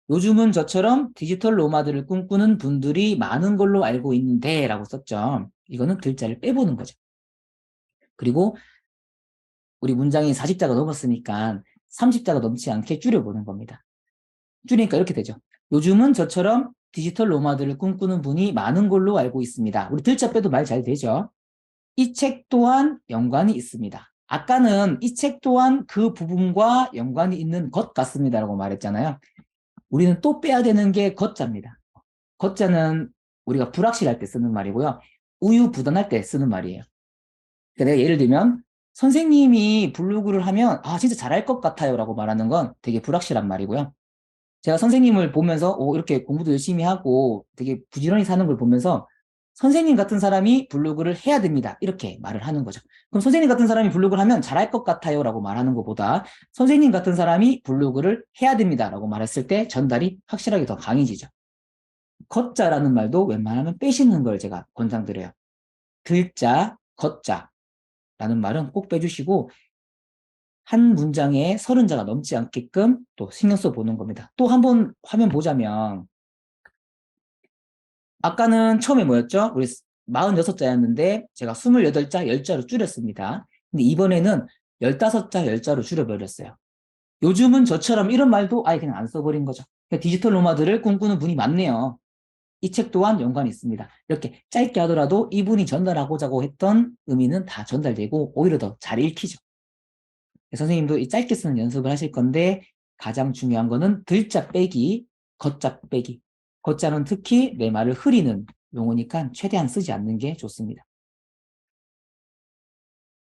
요즘은 저처럼 디지털 노마드를 꿈꾸는 분들이 많은 걸로 알고 있는데 라고 썼죠. 이거는 들자를 빼보는 거죠. 그리고 우리 문장이 40자가 넘었으니까 30자가 넘지 않게 줄여보는 겁니다. 줄이니까 이렇게 되죠. 요즘은 저처럼 디지털 노마드를 꿈꾸는 분이 많은 걸로 알고 있습니다. 우리 들자 빼도 말 잘 되죠. 이 책 또한 연관이 있습니다. 아까는 이 책 또한 그 부분과 연관이 있는 것 같습니다라고 말했잖아요. 우리는 또 빼야 되는 게 걷자입니다. 걷자는 우리가 불확실할 때 쓰는 말이고요. 우유부단할 때 쓰는 말이에요. 그러니까 내가 예를 들면 선생님이 블로그를 하면 아 진짜 잘할 것 같아요 라고 말하는 건 되게 불확실한 말이고요. 제가 선생님을 보면서 이렇게 공부도 열심히 하고 되게 부지런히 사는 걸 보면서 선생님 같은 사람이 블로그를 해야 됩니다. 이렇게 말을 하는 거죠. 그럼 선생님 같은 사람이 블로그를 하면 잘할 것 같아요 라고 말하는 것보다 선생님 같은 사람이 블로그를 해야 됩니다 라고 말했을 때 전달이 확실하게 더 강해지죠. 걷자라는 말도 웬만하면 빼시는 걸 제가 권장드려요. 글자, 걷자라는 말은 꼭 빼주시고 한 문장에 30자가 넘지 않게끔 또 신경 써 보는 겁니다. 또 한번 화면 보자면 아까는 처음에 뭐였죠? 우리 46자였는데 제가 28자, 10자로 줄였습니다. 근데 이번에는 15자, 10자로 줄여버렸어요. 요즘은 저처럼 이런 말도 아예 그냥 안 써버린 거죠. 그러니까 디지털 노마드를 꿈꾸는 분이 많네요. 이 책 또한 연관이 있습니다. 이렇게 짧게 하더라도 이분이 전달하고자 했던 의미는 다 전달되고 오히려 더 잘 읽히죠. 선생님도 이 짧게 쓰는 연습을 하실 건데 가장 중요한 거는 들자 빼기, 걷자 빼기. 걷자는 특히 내 말을 흐리는 용어니까 최대한 쓰지 않는 게 좋습니다.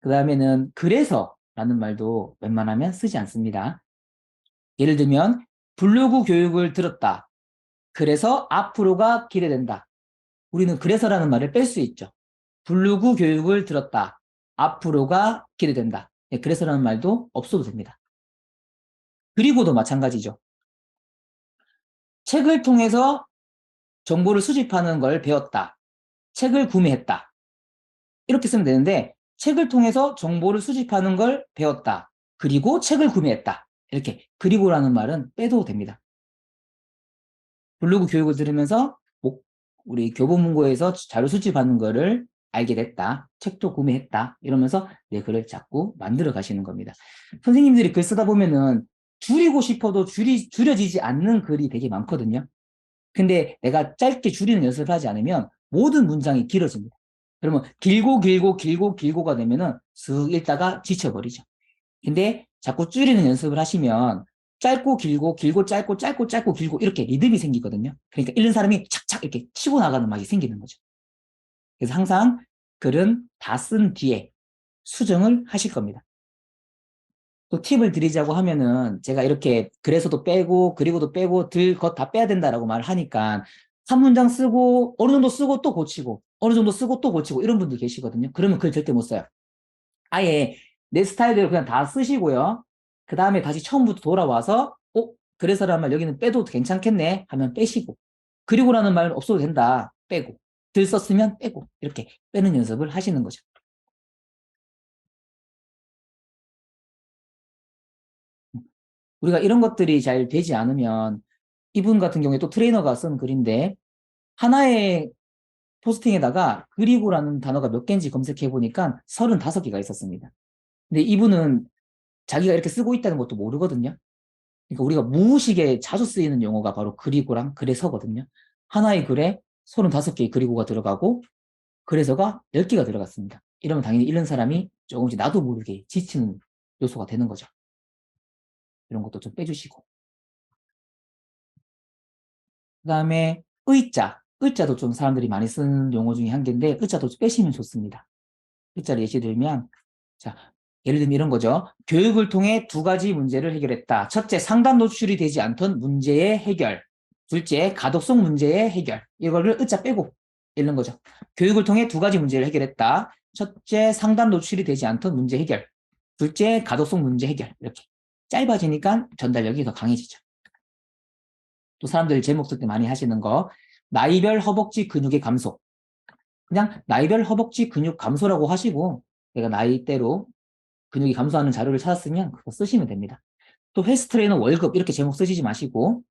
그 다음에는 그래서 라는 말도 웬만하면 쓰지 않습니다. 예를 들면 블로그 교육을 들었다. 그래서 앞으로가 기대된다. 우리는 그래서라는 말을 뺄 수 있죠. 블로그 교육을 들었다. 앞으로가 기대된다. 네, 그래서라는 말도 없어도 됩니다. 그리고도 마찬가지죠. 책을 통해서 정보를 수집하는 걸 배웠다. 책을 구매했다. 이렇게 쓰면 되는데 책을 통해서 정보를 수집하는 걸 배웠다. 그리고 책을 구매했다. 이렇게 그리고라는 말은 빼도 됩니다. 블로그 교육을 들으면서 우리 교보문고에서 자료 수집하는 거를 알게 됐다. 책도 구매했다. 이러면서 내 글을 자꾸 만들어 가시는 겁니다. 선생님들이 글 쓰다 보면은 줄이고 싶어도 줄여지지 않는 글이 되게 많거든요. 근데 내가 짧게 줄이는 연습을 하지 않으면 모든 문장이 길어집니다. 그러면 길고가 되면은 쓱 읽다가 지쳐버리죠. 근데 자꾸 줄이는 연습을 하시면 짧고 길고 짧고 길고 이렇게 리듬이 생기거든요. 그러니까 읽는 사람이 착착 이렇게 치고 나가는 맛이 생기는 거죠. 그래서 항상 글은 다 쓴 뒤에 수정을 하실 겁니다. 또 팁을 드리자고 하면은 제가 이렇게 그래서도 빼고 그리고도 빼고 것 다 빼야 된다라고 말을 하니까 한 문장 쓰고 어느 정도 쓰고 또 고치고 어느 정도 쓰고 또 고치고 이런 분들 계시거든요. 그러면 글 절대 못 써요. 아예 내 스타일대로 그냥 다 쓰시고요. 그 다음에 다시 처음부터 돌아와서 그래서라는 말 여기는 빼도 괜찮겠네 하면 빼시고 그리고라는 말은 없어도 된다 빼고 들 썼으면 빼고 이렇게 빼는 연습을 하시는 거죠. 우리가 이런 것들이 잘 되지 않으면 이분 같은 경우에 또 트레이너가 쓴 글인데 하나의 포스팅에다가 그리고라는 단어가 몇 개인지 검색해 보니까 35개가 있었습니다. 근데 이분은 자기가 이렇게 쓰고 있다는 것도 모르거든요. 그러니까 우리가 무의식에 자주 쓰이는 용어가 바로 그리고랑 그래서거든요. 하나의 글에 35개의 그리고가 들어가고 그래서가 10개가 들어갔습니다. 이러면 당연히 읽는 사람이 조금씩 나도 모르게 지치는 요소가 되는 거죠. 이런 것도 좀 빼주시고. 그 다음에 의자. 의자도 좀 사람들이 많이 쓰는 용어 중에 한 개인데 의자도 빼시면 좋습니다. 의자를 예시 들면 자, 예를 들면 이런 거죠. 교육을 통해 2가지 문제를 해결했다. 첫째, 상담 노출이 되지 않던 문제의 해결. 둘째, 가독성 문제의 해결. 이거를 의자 빼고 읽는 거죠. 교육을 통해 2가지 문제를 해결했다. 첫째, 상담 노출이 되지 않던 문제 해결. 둘째, 가독성 문제 해결. 이렇게 짧아지니까 전달력이 더 강해지죠. 또 사람들 제목 쓸 때 많이 하시는 거 나이별 허벅지 근육의 감소. 그냥 나이별 허벅지 근육 감소라고 하시고 내가 나이대로 근육이 감소하는 자료를 찾았으면 그거 쓰시면 됩니다. 또 헬스 트레이너 월급 이렇게 제목 쓰시지 마시고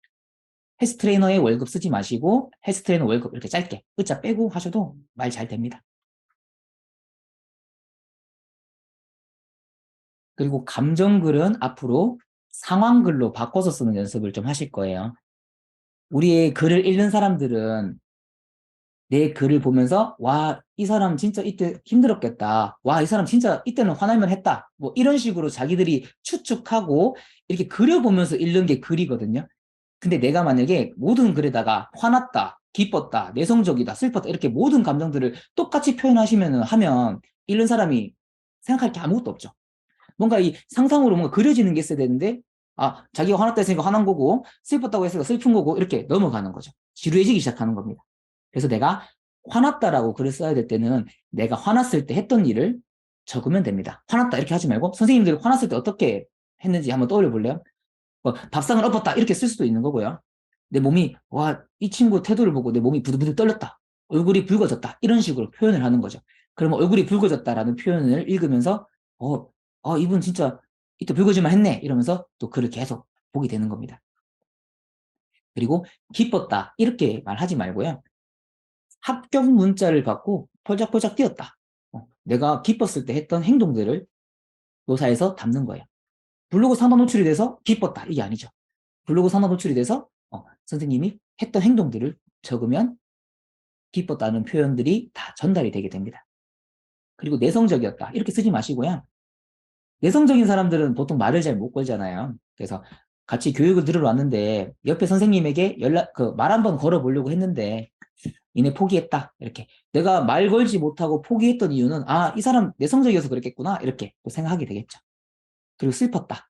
헬스 트레이너의 월급 쓰지 마시고 헬스 트레이너 월급 이렇게 짧게 의자 빼고 하셔도 말 잘 됩니다. 그리고 감정글은 앞으로 상황글로 바꿔서 쓰는 연습을 좀 하실 거예요. 우리의 글을 읽는 사람들은 내 글을 보면서 와, 이 사람 진짜 이때 힘들었겠다. 와, 이 사람 진짜 이때는 화날만 했다. 뭐 이런 식으로 자기들이 추측하고 이렇게 그려보면서 읽는 게 글이거든요. 근데 내가 만약에 모든 글에다가 화났다, 기뻤다, 내성적이다, 슬펐다 이렇게 모든 감정들을 똑같이 하면 읽는 사람이 생각할 게 아무것도 없죠. 뭔가 이 상상으로 뭔가 그려지는 게 있어야 되는데 아, 자기가 화났다 했으니까 화난 거고 슬펐다고 했으니까 슬픈 거고 이렇게 넘어가는 거죠. 지루해지기 시작하는 겁니다. 그래서 내가 화났다라고 글을 써야 될 때는 내가 화났을 때 했던 일을 적으면 됩니다. 화났다 이렇게 하지 말고 선생님들이 화났을 때 어떻게 했는지 한번 떠올려 볼래요? 밥상을 엎었다 이렇게 쓸 수도 있는 거고요. 내 몸이 와, 이 친구 태도를 보고 내 몸이 부들부들 떨렸다. 얼굴이 붉어졌다. 이런 식으로 표현을 하는 거죠. 그러면 얼굴이 붉어졌다라는 표현을 읽으면서 이분 진짜 이때 붉어질만 했네 이러면서 또 글을 계속 보게 되는 겁니다. 그리고 기뻤다 이렇게 말하지 말고요. 합격 문자를 받고 펄짝펄짝 뛰었다. 내가 기뻤을 때 했던 행동들을 묘사해서 담는 거예요. 블로그 상담 노출이 돼서 기뻤다. 이게 아니죠. 블로그 상담 노출이 돼서 선생님이 했던 행동들을 적으면 기뻤다는 표현들이 다 전달이 되게 됩니다. 그리고 내성적이었다. 이렇게 쓰지 마시고요. 내성적인 사람들은 보통 말을 잘 못 걸잖아요. 그래서 같이 교육을 들으러 왔는데 옆에 선생님에게 말 한번 걸어보려고 했는데 이내 포기했다. 이렇게. 내가 말 걸지 못하고 포기했던 이유는 이 사람 내성적이어서 그랬겠구나. 이렇게 또 생각하게 되겠죠. 그리고 슬펐다.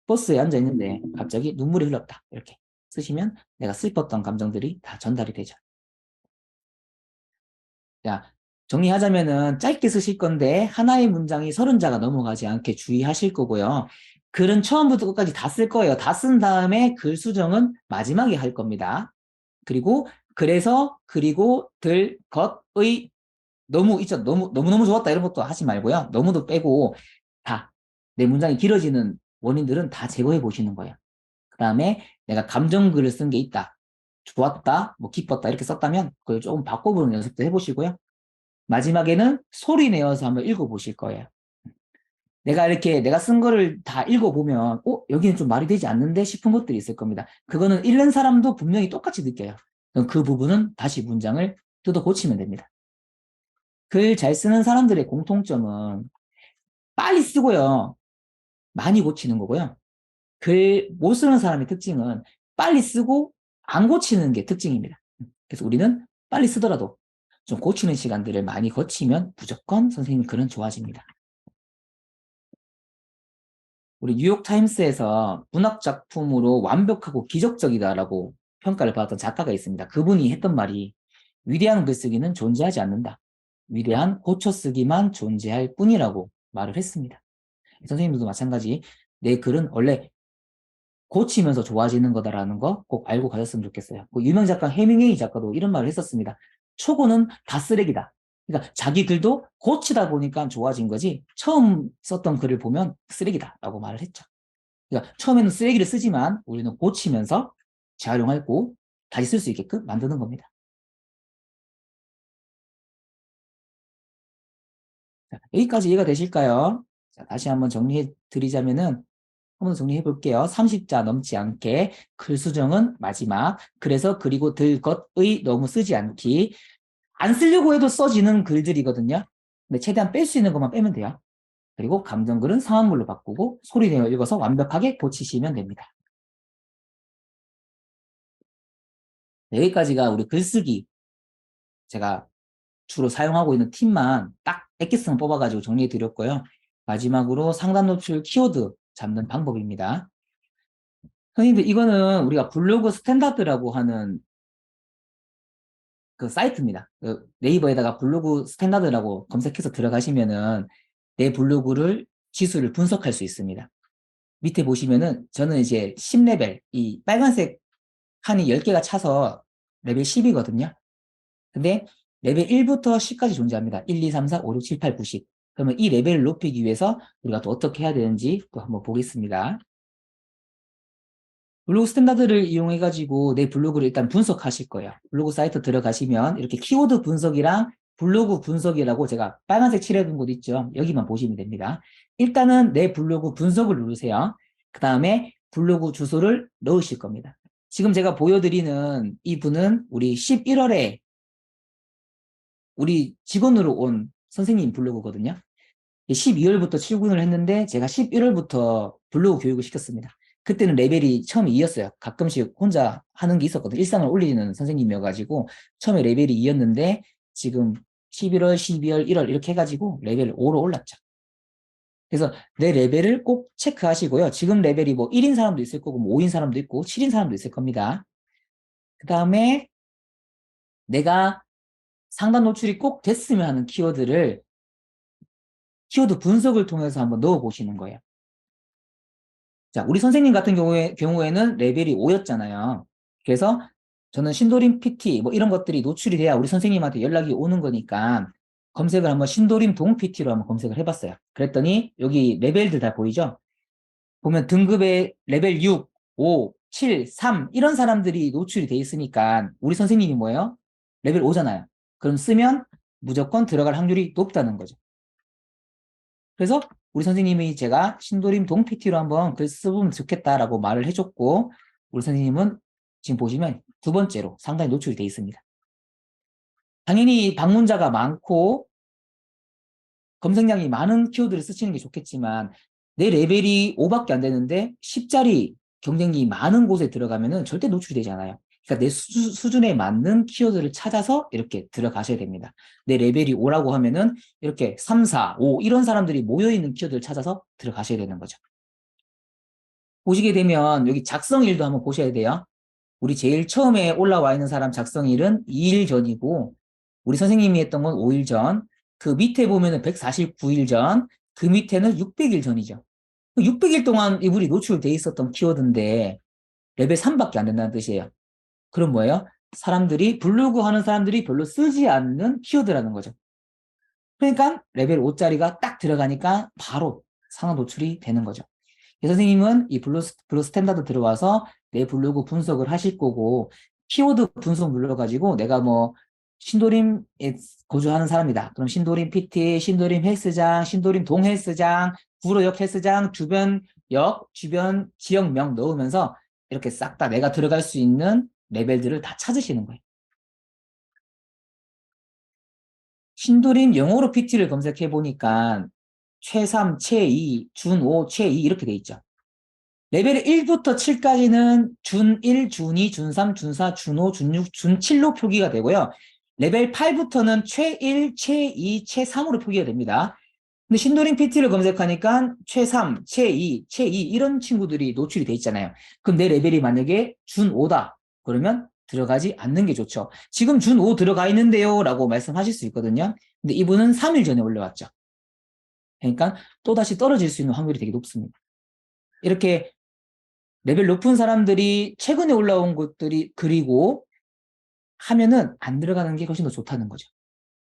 버스에 앉아 있는데 갑자기 눈물이 흘렀다. 이렇게 쓰시면 내가 슬펐던 감정들이 다 전달이 되죠. 자, 정리하자면은 짧게 쓰실 건데 하나의 문장이 30자가 넘어가지 않게 주의하실 거고요. 글은 처음부터 끝까지 다 쓸 거예요. 다 쓴 다음에 글 수정은 마지막에 할 겁니다. 그리고 그래서 그리고 들 것의 너무너무 좋았다 이런 것도 하지 말고요. 너무도 빼고 다 내 문장이 길어지는 원인들은 다 제거해 보시는 거예요. 그 다음에 내가 감정글을 쓴 게 있다. 좋았다, 뭐 기뻤다 이렇게 썼다면 그걸 조금 바꿔보는 연습도 해보시고요. 마지막에는 소리 내어서 한번 읽어보실 거예요. 내가 쓴 거를 다 읽어보면 여기는 좀 말이 되지 않는데 싶은 것들이 있을 겁니다. 그거는 읽는 사람도 분명히 똑같이 느껴요. 그럼 그 부분은 다시 문장을 뜯어 고치면 됩니다. 글 잘 쓰는 사람들의 공통점은 빨리 쓰고요. 많이 고치는 거고요. 글 못 쓰는 사람의 특징은 빨리 쓰고 안 고치는 게 특징입니다. 그래서 우리는 빨리 쓰더라도 좀 고치는 시간들을 많이 거치면 무조건 선생님 글은 좋아집니다. 우리 뉴욕타임스에서 문학 작품으로 완벽하고 기적적이다라고 평가를 받았던 작가가 있습니다. 그분이 했던 말이 위대한 글쓰기는 존재하지 않는다. 위대한 고쳐쓰기만 존재할 뿐이라고 말을 했습니다. 선생님들도 마찬가지 내 글은 원래 고치면서 좋아지는 거다라는 거 꼭 알고 가셨으면 좋겠어요. 유명 작가 해밍웨이 작가도 이런 말을 했었습니다. 초고는 다 쓰레기다. 그러니까 자기 글도 고치다 보니까 좋아진 거지 처음 썼던 글을 보면 쓰레기다라고 말을 했죠. 그러니까 처음에는 쓰레기를 쓰지만 우리는 고치면서 재활용하고 다시 쓸 수 있게끔 만드는 겁니다. 자, 여기까지 이해가 되실까요? 자, 다시 한번 정리해 드리자면은 한번 정리해 볼게요. 30자 넘지 않게 글 수정은 마지막. 그래서 그리고 들 것의 너무 쓰지 않기. 안 쓰려고 해도 써지는 글들이거든요. 근데 최대한 뺄 수 있는 것만 빼면 돼요. 그리고 감정글은 상황글로 바꾸고 소리 내어 읽어서 완벽하게 고치시면 됩니다. 네, 여기까지가 우리 글쓰기 제가 주로 사용하고 있는 팁만 딱 엑기스만 뽑아가지고 정리해 드렸고요. 마지막으로 상단 노출 키워드 잡는 방법입니다. 선생님들 이거는 우리가 블로그 스탠다드라고 하는 그 사이트입니다. 그 네이버에다가 블로그 스탠다드라고 검색해서 들어가시면은 내 블로그를 지수를 분석할 수 있습니다. 밑에 보시면은 저는 이제 10레벨 이 빨간색 칸이 10개가 차서 레벨 10이거든요. 근데 레벨 1부터 10까지 존재합니다. 1, 2, 3, 4, 5, 6, 7, 8, 9, 10. 그러면 이 레벨을 높이기 위해서 우리가 또 어떻게 해야 되는지 또 한번 보겠습니다. 블로그 스탠다드를 이용해가지고 내 블로그를 일단 분석하실 거예요. 블로그 사이트 들어가시면 이렇게 키워드 분석이랑 블로그 분석이라고 제가 빨간색 칠해둔 곳 있죠. 여기만 보시면 됩니다. 일단은 내 블로그 분석을 누르세요. 그 다음에 블로그 주소를 넣으실 겁니다. 지금 제가 보여드리는 이분은 우리 11월에 우리 직원으로 온 선생님 블로그거든요. 12월부터 출근을 했는데 제가 11월부터 블로그 교육을 시켰습니다. 그때는 레벨이 처음에 2였어요. 가끔씩 혼자 하는 게 있었거든요. 일상을 올리는 선생님이어가지고 처음에 레벨이 2였는데 지금 11월, 12월, 1월 이렇게 해가지고 레벨 5로 올랐죠. 그래서 내 레벨을 꼭 체크하시고요. 지금 레벨이 뭐 1인 사람도 있을 거고 뭐 5인 사람도 있고 7인 사람도 있을 겁니다. 그 다음에 내가 상단 노출이 꼭 됐으면 하는 키워드를 키워드 분석을 통해서 한번 넣어 보시는 거예요. 자, 우리 선생님 같은 경우에는 레벨이 5였잖아요. 그래서 저는 신도림 PT 뭐 이런 것들이 노출이 돼야 우리 선생님한테 연락이 오는 거니까 검색을 한번 신도림 동 PT로 한번 검색을 해봤어요. 그랬더니 여기 레벨들 다 보이죠? 보면 등급의 레벨 6, 5, 7, 3 이런 사람들이 노출이 돼 있으니까 우리 선생님이 뭐예요? 레벨 5잖아요. 그럼 쓰면 무조건 들어갈 확률이 높다는 거죠. 그래서 우리 선생님이 제가 신도림 동 PT로 한번 글 써보면 좋겠다라고 말을 해줬고 우리 선생님은 지금 보시면 두 번째로 상당히 노출이 돼 있습니다. 당연히 방문자가 많고 검색량이 많은 키워드를 쓰시는 게 좋겠지만 내 레벨이 5밖에 안 되는데 10짜리 경쟁력이 많은 곳에 들어가면은 절대 노출이 되지 않아요. 그러니까 내 수준에 맞는 키워드를 찾아서 이렇게 들어가셔야 됩니다. 내 레벨이 5라고 하면은 이렇게 3, 4, 5 이런 사람들이 모여있는 키워드를 찾아서 들어가셔야 되는 거죠. 보시게 되면 여기 작성일도 한번 보셔야 돼요. 우리 제일 처음에 올라와 있는 사람 작성일은 2일 전이고 우리 선생님이 했던 건 5일 전, 그 밑에 보면은 149일 전, 그 밑에는 600일 전이죠. 600일 동안 이분이 노출돼 있었던 키워드인데 레벨 3밖에 안 된다는 뜻이에요. 그럼 뭐예요? 사람들이 블로그 하는 사람들이 별로 쓰지 않는 키워드라는 거죠. 그러니까 레벨 5짜리가 딱 들어가니까 바로 상하 노출이 되는 거죠. 선생님은 이 블루 스탠다드 들어와서 내 블로그 분석을 하실 거고 키워드 분석 눌러가지고 내가 뭐 신도림에 거주하는 사람이다. 그럼 신도림 PT, 신도림 헬스장, 신도림 동헬스장, 구로역 헬스장, 주변 역, 주변 지역명 넣으면서 이렇게 싹 다 내가 들어갈 수 있는 레벨들을 다 찾으시는 거예요. 신도림 영어로 PT를 검색해 보니까 최3, 최2, 준5, 최2 이렇게 돼 있죠. 레벨 1부터 7까지는 준1, 준2, 준3, 준4, 준5, 준6, 준7로 표기가 되고요. 레벨 8부터는 최1, 최2, 최3으로 표기가 됩니다. 근데 신도림 PT를 검색하니까 최3, 최2, 최2 이런 친구들이 노출이 돼 있잖아요. 그럼 내 레벨이 만약에 준5다. 그러면 들어가지 않는 게 좋죠. 지금 준5 들어가 있는데요 라고 말씀하실 수 있거든요. 근데 이분은 3일 전에 올려왔죠. 그러니까 또다시 떨어질 수 있는 확률이 되게 높습니다. 이렇게 레벨 높은 사람들이 최근에 올라온 것들이 그리고 하면은 안 들어가는 게 훨씬 더 좋다는 거죠.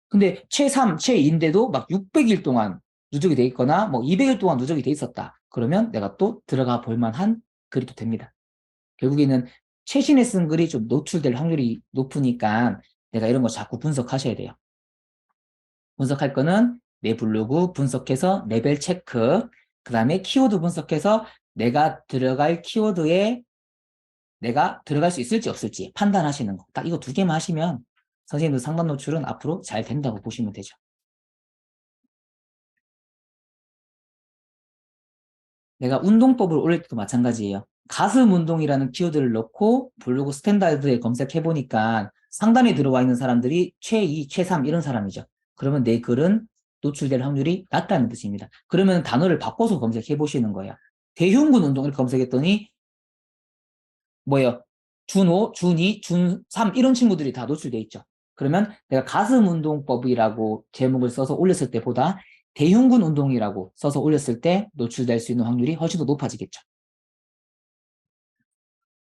근데 최3, 최2인데도 막 600일 동안 누적이 돼 있거나 뭐 200일 동안 누적이 돼 있었다. 그러면 내가 또 들어가 볼 만한 글이 또 됩니다. 결국에는 최신에 쓴 글이 좀 노출될 확률이 높으니까 내가 이런 거 자꾸 분석하셔야 돼요. 분석할 거는 내 블로그 분석해서 레벨 체크, 그 다음에 키워드 분석해서 내가 들어갈 키워드에 내가 들어갈 수 있을지 없을지 판단하시는 거. 딱 이거 두 개만 하시면 선생님들 상단 노출은 앞으로 잘 된다고 보시면 되죠. 내가 운동법을 올릴 때도 마찬가지예요. 가슴 운동이라는 키워드를 넣고 블로그 스탠다드에 검색해보니까 상단에 들어와 있는 사람들이 최2, 최3 이런 사람이죠. 그러면 내 글은 노출될 확률이 낮다는 뜻입니다. 그러면 단어를 바꿔서 검색해보시는 거예요. 대흉근 운동 이렇게 검색했더니 뭐예요? 준5, 준2, 준3 이런 친구들이 다 노출돼 있죠. 그러면 내가 가슴 운동법이라고 제목을 써서 올렸을 때보다 대흉근 운동이라고 써서 올렸을 때 노출될 수 있는 확률이 훨씬 더 높아지겠죠.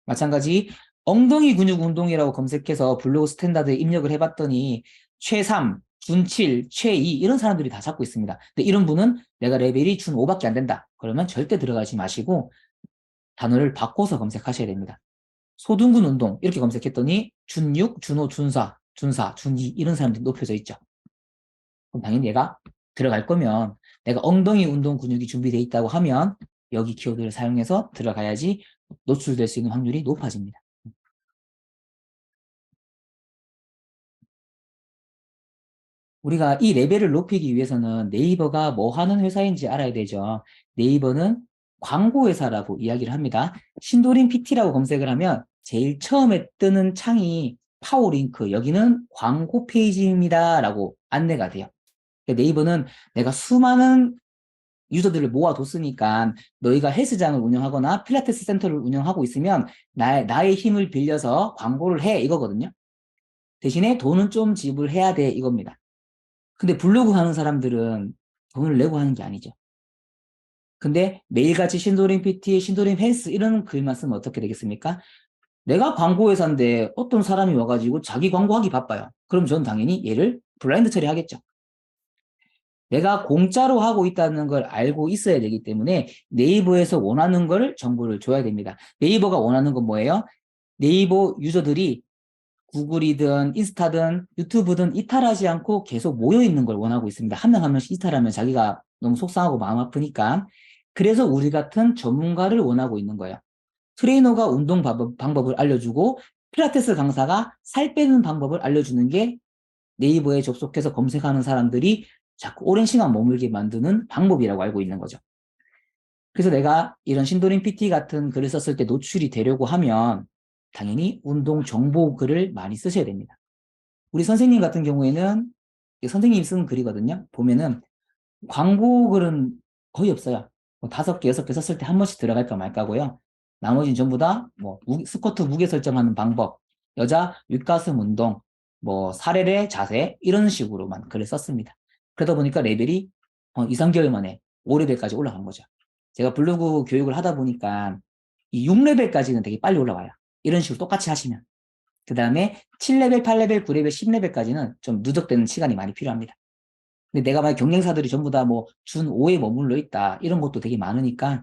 마찬가지 엉덩이 근육 운동이라고 검색해서 블로그 스탠다드에 입력을 해봤더니 최3, 준7, 최2 이런 사람들이 다 잡고 있습니다. 근데 이런 분은 내가 레벨이 준5밖에 안 된다. 그러면 절대 들어가지 마시고 단어를 바꿔서 검색하셔야 됩니다. 소둔근 운동 이렇게 검색했더니 준6, 준5, 준4, 준4, 준2 이런 사람들이 높여져 있죠. 그럼 당연히 얘가 들어갈 거면 내가 엉덩이 운동 근육이 준비되어 있다고 하면 여기 키워드를 사용해서 들어가야지 노출될 수 있는 확률이 높아집니다. 우리가 이 레벨을 높이기 위해서는 네이버가 뭐 하는 회사인지 알아야 되죠. 네이버는 광고 회사라고 이야기를 합니다. 신도림 PT라고 검색을 하면 제일 처음에 뜨는 창이 파워링크, 여기는 광고 페이지입니다 라고 안내가 돼요. 네이버는 내가 수많은 유저들을 모아뒀으니까 너희가 헬스장을 운영하거나 필라테스 센터를 운영하고 있으면 나의 힘을 빌려서 광고를 해 이거거든요. 대신에 돈은 좀 지불해야 돼 이겁니다. 근데 블로그 하는 사람들은 돈을 내고 하는 게 아니죠. 근데 매일같이 신도림 PT, 신도림 헬스 이런 글만 쓰면 어떻게 되겠습니까? 내가 광고회사인데 어떤 사람이 와가지고 자기 광고하기 바빠요. 그럼 전 당연히 얘를 블라인드 처리하겠죠. 내가 공짜로 하고 있다는 걸 알고 있어야 되기 때문에 네이버에서 원하는 걸 정보를 줘야 됩니다. 네이버가 원하는 건 뭐예요? 네이버 유저들이 구글이든 인스타든 유튜브든 이탈하지 않고 계속 모여있는 걸 원하고 있습니다. 한 명 한 명씩 이탈하면 자기가 너무 속상하고 마음 아프니까. 그래서 우리 같은 전문가를 원하고 있는 거예요. 트레이너가 운동 방법을 알려주고 필라테스 강사가 살 빼는 방법을 알려주는 게 네이버에 접속해서 검색하는 사람들이 자꾸 오랜 시간 머물게 만드는 방법이라고 알고 있는 거죠. 그래서 내가 이런 신도림 PT 같은 글을 썼을 때 노출이 되려고 하면 당연히 운동 정보 글을 많이 쓰셔야 됩니다. 우리 선생님 같은 경우에는 선생님이 쓴 글이거든요. 보면은 광고 글은 거의 없어요. 뭐 5개, 6개 썼을 때 한 번씩 들어갈까 말까고요. 나머지는 전부 다 뭐 스쿼트 무게 설정하는 방법, 여자 윗가슴 운동, 뭐 사례례 자세 이런 식으로만 글을 썼습니다. 그러다 보니까 레벨이 2, 3개월 만에 5레벨까지 올라간 거죠. 제가 블로그 교육을 하다 보니까 이 6레벨까지는 되게 빨리 올라와요. 이런 식으로 똑같이 하시면. 그 다음에 7레벨, 8레벨, 9레벨, 10레벨까지는 좀 누적되는 시간이 많이 필요합니다. 근데 내가 만약 경쟁사들이 전부 다 뭐 준 5에 머물러 있다 이런 것도 되게 많으니까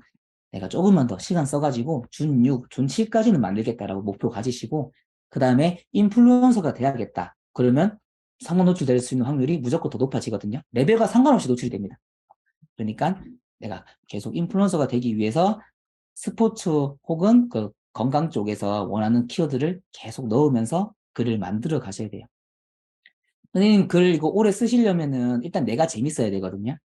내가 조금만 더 시간 써가지고 준 6, 준 7까지는 만들겠다라고 목표 가지시고 그 다음에 인플루언서가 돼야겠다. 그러면 상호 노출될 수 있는 확률이 무조건 더 높아지거든요. 레벨과 상관없이 노출이 됩니다. 그러니까 내가 계속 인플루언서가 되기 위해서 스포츠 혹은 그 건강 쪽에서 원하는 키워드를 계속 넣으면서 글을 만들어 가셔야 돼요. 선생님 글 이거 오래 쓰시려면은 일단 내가 재밌어야 되거든요.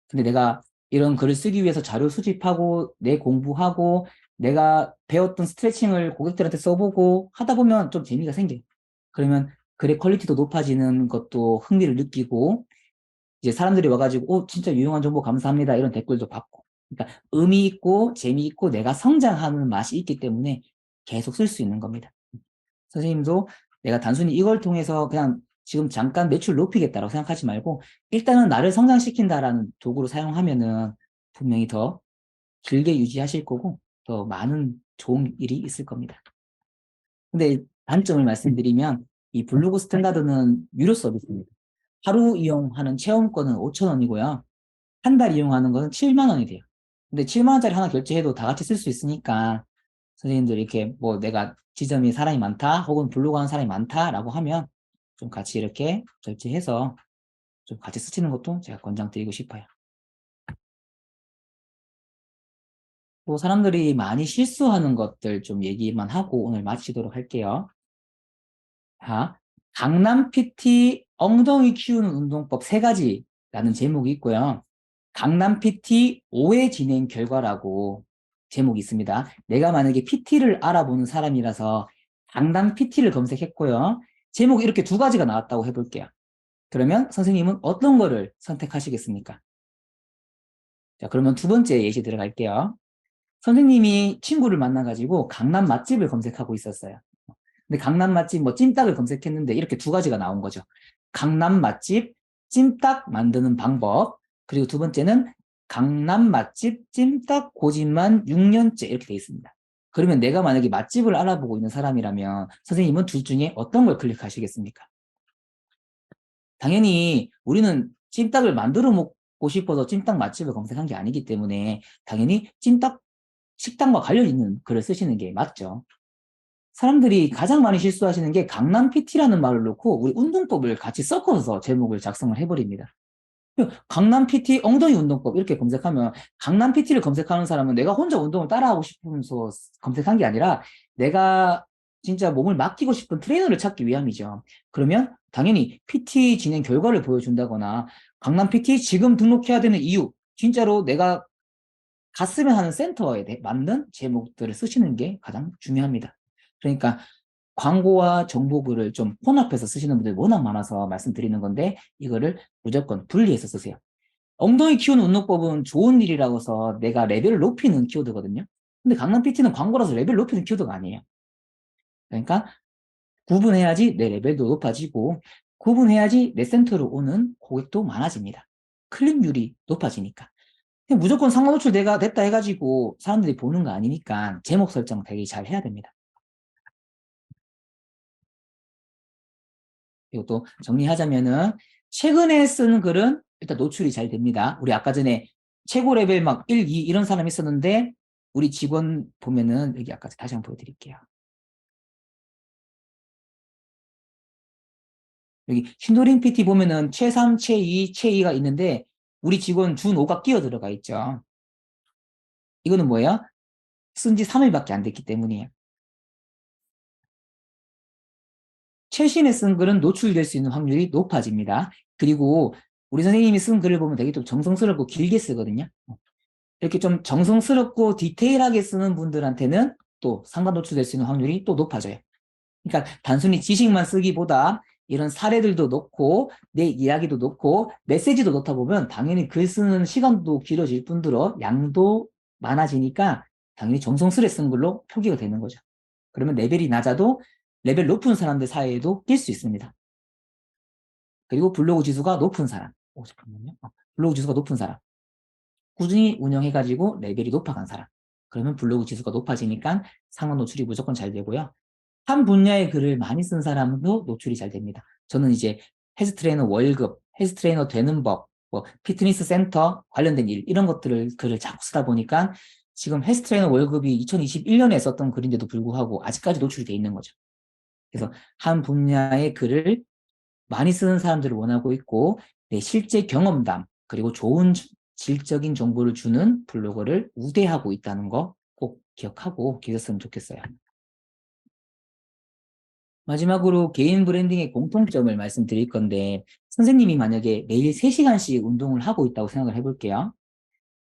근데 내가 이런 글을 쓰기 위해서 자료 수집하고 내 공부하고 내가 배웠던 스트레칭을 고객들한테 써보고 하다 보면 좀 재미가 생겨요. 그러면 글의 퀄리티도 높아지는 것도 흥미를 느끼고 이제 사람들이 와가지고 진짜 유용한 정보 감사합니다 이런 댓글도 받고 그러니까 의미 있고 재미있고 내가 성장하는 맛이 있기 때문에 계속 쓸 수 있는 겁니다. 선생님도 내가 단순히 이걸 통해서 그냥 지금 잠깐 매출 높이겠다라고 생각하지 말고 일단은 나를 성장시킨다라는 도구로 사용하면은 분명히 더 길게 유지하실 거고 더 많은 좋은 일이 있을 겁니다. 근데 단점을 말씀드리면 이 블로그 스탠다드는 유료 서비스입니다. 하루 이용하는 체험권은 5,000원이고요. 한 달 이용하는 거는 7만 원이 돼요. 근데 7만 원짜리 하나 결제해도 다 같이 쓸 수 있으니까 선생님들 이렇게 뭐 내가 지점이 사람이 많다 혹은 블로그 하는 사람이 많다라고 하면 좀 같이 이렇게 결제해서 좀 같이 쓰시는 것도 제가 권장드리고 싶어요. 또 사람들이 많이 실수하는 것들 좀 얘기만 하고 오늘 마치도록 할게요. 자, 강남 PT 엉덩이 키우는 운동법 3가지라는 제목이 있고요. 강남 PT 5회 진행 결과라고 제목이 있습니다. 내가 만약에 PT를 알아보는 사람이라서 강남 PT를 검색했고요. 제목이 이렇게 2가지가 나왔다고 해볼게요. 그러면 선생님은 어떤 거를 선택하시겠습니까? 자, 그러면 2번째 예시 들어갈게요. 선생님이 친구를 만나가지고 강남 맛집을 검색하고 있었어요. 근데 강남 맛집 뭐 찜닭을 검색했는데 이렇게 2가지가 나온 거죠. 강남 맛집 찜닭 만드는 방법, 그리고 2번째는 강남 맛집 찜닭 고집만 6년째 이렇게 돼 있습니다. 그러면 내가 만약에 맛집을 알아보고 있는 사람이라면 선생님은 둘 중에 어떤 걸 클릭하시겠습니까? 당연히 우리는 찜닭을 만들어 먹고 싶어서 찜닭 맛집을 검색한 게 아니기 때문에 당연히 찜닭 식당과 관련 있는 글을 쓰시는 게 맞죠. 사람들이 가장 많이 실수하시는 게 강남 PT라는 말을 놓고 우리 운동법을 같이 섞어서 제목을 작성을 해버립니다. 강남 PT 엉덩이 운동법 이렇게 검색하면 강남 PT를 검색하는 사람은 내가 혼자 운동을 따라하고 싶으면서 검색한 게 아니라 내가 진짜 몸을 맡기고 싶은 트레이너를 찾기 위함이죠. 그러면 당연히 PT 진행 결과를 보여준다거나 강남 PT 지금 등록해야 되는 이유, 진짜로 내가 갔으면 하는 센터에 맞는 제목들을 쓰시는 게 가장 중요합니다. 그러니까 광고와 정보글을 좀 혼합해서 쓰시는 분들이 워낙 많아서 말씀드리는 건데 이거를 무조건 분리해서 쓰세요. 엉덩이 키우는 운동법은 좋은 일이라고 해서 내가 레벨을 높이는 키워드거든요. 근데 강남 PT는 광고라서 레벨 높이는 키워드가 아니에요. 그러니까 구분해야지 내 레벨도 높아지고 구분해야지 내 센터로 오는 고객도 많아집니다. 클릭률이 높아지니까. 무조건 상호 노출 내가 됐다 해가지고 사람들이 보는 거 아니니까 제목 설정 되게 잘 해야 됩니다. 그리고 또 정리하자면은 최근에 쓰는 글은 일단 노출이 잘 됩니다. 우리 아까 전에 최고 레벨 막 1, 2 이런 사람 있었는데 우리 직원 보면은 여기 아까 다시 한번 보여드릴게요. 여기 신도림 PT 보면은 최3, 최2, 최2가 있는데 우리 직원 준5가 끼어 들어가 있죠. 이거는 뭐예요? 쓴 지 3일밖에 안 됐기 때문이에요. 최신에 쓴 글은 노출될 수 있는 확률이 높아집니다. 그리고 우리 선생님이 쓴 글을 보면 되게 좀 정성스럽고 길게 쓰거든요. 이렇게 좀 정성스럽고 디테일하게 쓰는 분들한테는 또 상관 노출될 수 있는 확률이 또 높아져요. 그러니까 단순히 지식만 쓰기보다 이런 사례들도 넣고 내 이야기도 넣고 메시지도 넣다 보면 당연히 글 쓰는 시간도 길어질 뿐더러 양도 많아지니까 당연히 정성스레 쓴 글로 표기가 되는 거죠. 그러면 레벨이 낮아도 레벨 높은 사람들 사이에도 낄 수 있습니다. 그리고 블로그 지수가 높은 사람. 잠깐만요. 블로그 지수가 높은 사람. 꾸준히 운영해가지고 레벨이 높아간 사람. 그러면 블로그 지수가 높아지니까 상호 노출이 무조건 잘 되고요. 한 분야의 글을 많이 쓴 사람도 노출이 잘 됩니다. 저는 이제 헬스 트레이너 월급, 헬스 트레이너 되는 법, 뭐 피트니스 센터 관련된 일 이런 것들을 글을 자꾸 쓰다 보니까 지금 헬스 트레이너 월급이 2021년에 썼던 글인데도 불구하고 아직까지 노출이 돼 있는 거죠. 그래서 한 분야의 글을 많이 쓰는 사람들을 원하고 있고 내 실제 경험담 그리고 좋은 질적인 정보를 주는 블로거를 우대하고 있다는 거 꼭 기억하고 계셨으면 좋겠어요. 마지막으로 개인 브랜딩의 공통점을 말씀드릴 건데 선생님이 만약에 매일 3시간씩 운동을 하고 있다고 생각을 해볼게요.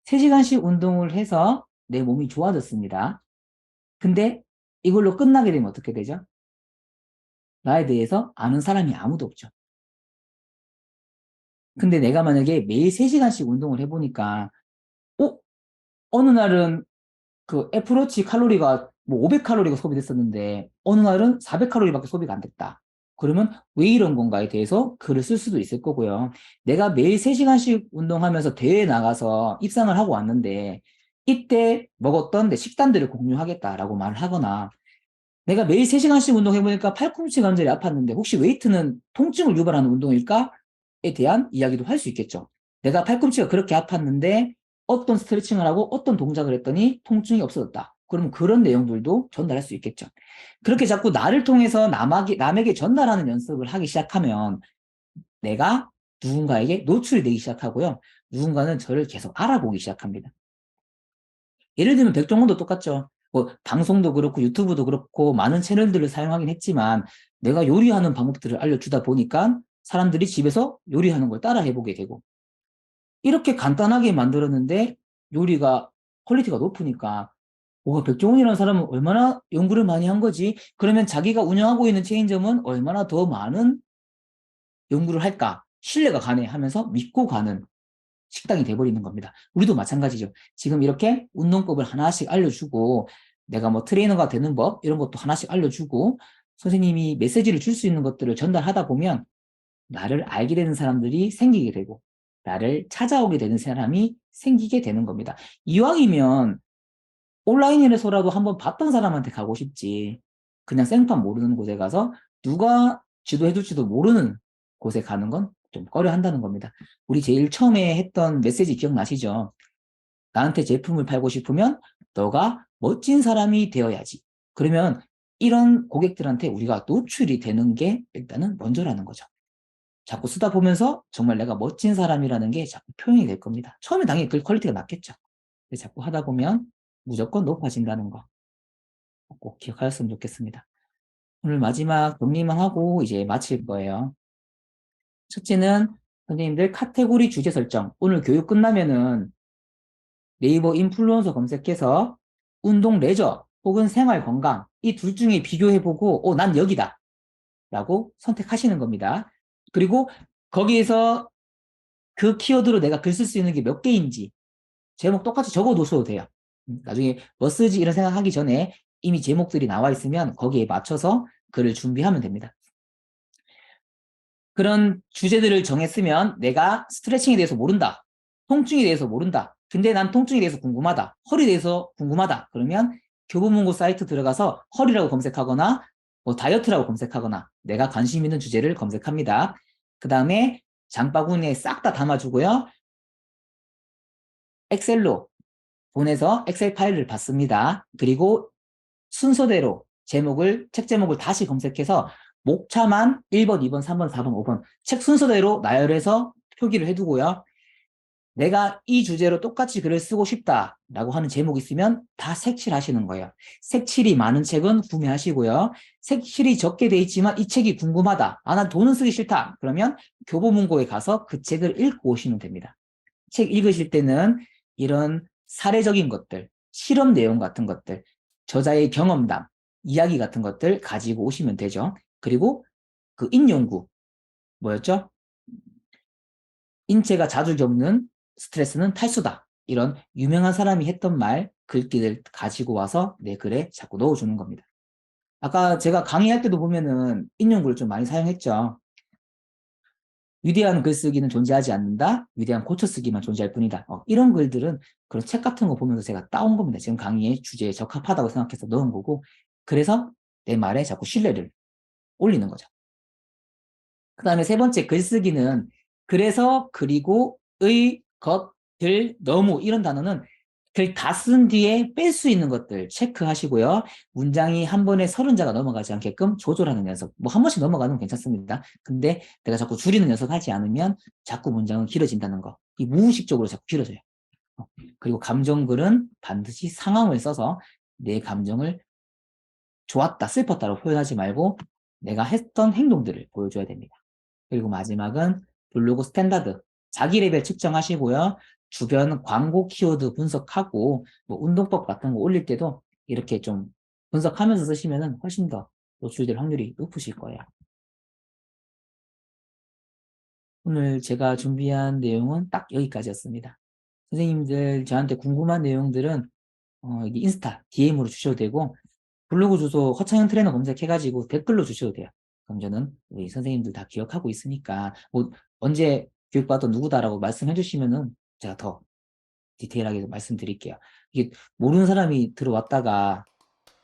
3시간씩 운동을 해서 내 몸이 좋아졌습니다. 근데 이걸로 끝나게 되면 어떻게 되죠? 나에 대해서 아는 사람이 아무도 없죠. 근데 내가 만약에 매일 3시간씩 운동을 해보니까 어느 날은 그 애플워치 칼로리가 뭐 500칼로리가 소비됐었는데 어느 날은 400칼로리밖에 소비가 안 됐다. 그러면 왜 이런 건가에 대해서 글을 쓸 수도 있을 거고요. 내가 매일 3시간씩 운동하면서 대회에 나가서 입상을 하고 왔는데 이때 먹었던 내 식단들을 공유하겠다라고 말을 하거나 내가 매일 3시간씩 운동해보니까 팔꿈치 관절이 아팠는데 혹시 웨이트는 통증을 유발하는 운동일까?에 대한 이야기도 할 수 있겠죠. 내가 팔꿈치가 그렇게 아팠는데 어떤 스트레칭을 하고 어떤 동작을 했더니 통증이 없어졌다. 그러면 그런 내용들도 전달할 수 있겠죠. 그렇게 자꾸 나를 통해서 남에게 전달하는 연습을 하기 시작하면 내가 누군가에게 노출이 되기 시작하고요. 누군가는 저를 계속 알아보기 시작합니다. 예를 들면 백종원도 똑같죠. 뭐 방송도 그렇고 유튜브도 그렇고 많은 채널들을 사용하긴 했지만 내가 요리하는 방법들을 알려주다 보니까 사람들이 집에서 요리하는 걸 따라 해보게 되고 이렇게 간단하게 만들었는데 요리가 퀄리티가 높으니까 와, 백종원이라는 사람은 얼마나 연구를 많이 한 거지? 그러면 자기가 운영하고 있는 체인점은 얼마나 더 많은 연구를 할까? 신뢰가 가네 하면서 믿고 가는 식당이 돼버리는 겁니다. 우리도 마찬가지죠. 지금 이렇게 운동법을 하나씩 알려주고 내가 뭐 트레이너가 되는 법 이런 것도 하나씩 알려주고 선생님이 메시지를 줄 수 있는 것들을 전달하다 보면 나를 알게 되는 사람들이 생기게 되고 나를 찾아오게 되는 사람이 생기게 되는 겁니다. 이왕이면 온라인에서라도 한번 봤던 사람한테 가고 싶지. 그냥 생판 모르는 곳에 가서 누가 지도해줄지도 모르는 곳에 가는 건 좀 꺼려 한다는 겁니다. 우리 제일 처음에 했던 메시지 기억나시죠? 나한테 제품을 팔고 싶으면 너가 멋진 사람이 되어야지. 그러면 이런 고객들한테 우리가 노출이 되는 게 일단은 먼저라는 거죠. 자꾸 쓰다 보면서 정말 내가 멋진 사람이라는 게 자꾸 표현이 될 겁니다. 처음에 당연히 그 퀄리티가 낮겠죠. 근데 자꾸 하다 보면 무조건 높아진다는 거 꼭 기억하셨으면 좋겠습니다. 오늘 마지막 정리만 하고 이제 마칠 거예요. 첫째는 선생님들 카테고리 주제 설정. 오늘 교육 끝나면은 네이버 인플루언서 검색해서 운동 레저 혹은 생활 건강 이 둘 중에 비교해보고 난 여기다 라고 선택하시는 겁니다. 그리고 거기에서 그 키워드로 내가 글 쓸 수 있는 게 몇 개인지 제목 똑같이 적어 놓으셔도 돼요. 나중에 뭐 쓰지 이런 생각하기 전에 이미 제목들이 나와 있으면 거기에 맞춰서 글을 준비하면 됩니다. 그런 주제들을 정했으면 내가 스트레칭에 대해서 모른다. 통증에 대해서 모른다. 근데 난 통증에 대해서 궁금하다. 허리에 대해서 궁금하다. 그러면 교보문고 사이트 들어가서 허리라고 검색하거나 뭐 다이어트라고 검색하거나 내가 관심 있는 주제를 검색합니다. 그 다음에 장바구니에 싹 다 담아주고요. 엑셀로 보내서 엑셀 파일을 받습니다. 그리고 순서대로 책 제목을 다시 검색해서 목차만 1번, 2번, 3번, 4번, 5번 책 순서대로 나열해서 표기를 해두고요. 내가 이 주제로 똑같이 글을 쓰고 싶다라고 하는 제목이 있으면 다 색칠하시는 거예요. 색칠이 많은 책은 구매하시고요. 색칠이 적게 돼 있지만 이 책이 궁금하다. 난 돈은 쓰기 싫다. 그러면 교보문고에 가서 그 책을 읽고 오시면 됩니다. 책 읽으실 때는 이런 사례적인 것들, 실험 내용 같은 것들, 저자의 경험담, 이야기 같은 것들 가지고 오시면 되죠. 그리고 그 인용구, 뭐였죠? 인체가 자주 겪는 스트레스는 탈수다. 이런 유명한 사람이 했던 말, 글귀를 가지고 와서 내 글에 자꾸 넣어주는 겁니다. 아까 제가 강의할 때도 보면은 인용구를 좀 많이 사용했죠. 위대한 글쓰기는 존재하지 않는다. 위대한 고쳐쓰기만 존재할 뿐이다. 이런 글들은 그런 책 같은 거 보면서 제가 따온 겁니다. 지금 강의의 주제에 적합하다고 생각해서 넣은 거고 그래서 내 말에 자꾸 신뢰를 올리는 거죠. 그 다음에 세 번째 글쓰기는 그래서 그리고 의 것 들 너무 이런 단어는 글 다 쓴 뒤에 뺄 수 있는 것들 체크하시고요. 문장이 한 번에 30자가 넘어가지 않게끔 조절하는 연습. 뭐 한 번씩 넘어가는 건 괜찮습니다. 근데 내가 자꾸 줄이는 연습하지 않으면 자꾸 문장은 길어진다는 거. 이 무의식적으로 자꾸 길어져요. 그리고 감정글은 반드시 상황을 써서 내 감정을 좋았다, 슬펐다로 표현하지 말고 내가 했던 행동들을 보여줘야 됩니다. 그리고 마지막은 블로그 스탠다드. 자기 레벨 측정하시고요. 주변 광고 키워드 분석하고 뭐 운동법 같은 거 올릴 때도 이렇게 좀 분석하면서 쓰시면 훨씬 더 노출될 확률이 높으실 거예요. 오늘 제가 준비한 내용은 딱 여기까지였습니다. 선생님들 저한테 궁금한 내용들은 여기 인스타 DM으로 주셔도 되고 블로그 주소 허창현 트레이너 검색해가지고 댓글로 주셔도 돼요. 그럼 저는 우리 선생님들 다 기억하고 있으니까 뭐 언제 교육받던 누구다라고 말씀해 주시면은 제가 더 디테일하게 말씀드릴게요. 이게 모르는 사람이 들어왔다가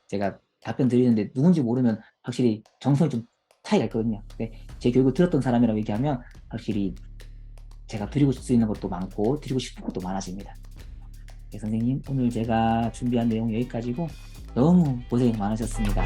제가 답변 드리는데 누군지 모르면 확실히 정성이 좀 차이가 있거든요. 근데 제 교육을 들었던 사람이라고 얘기하면 확실히 제가 드리고 수 있는 것도 많고 드리고 싶은 것도 많아집니다. 네, 선생님 오늘 제가 준비한 내용 여기까지고 너무 고생 많으셨습니다.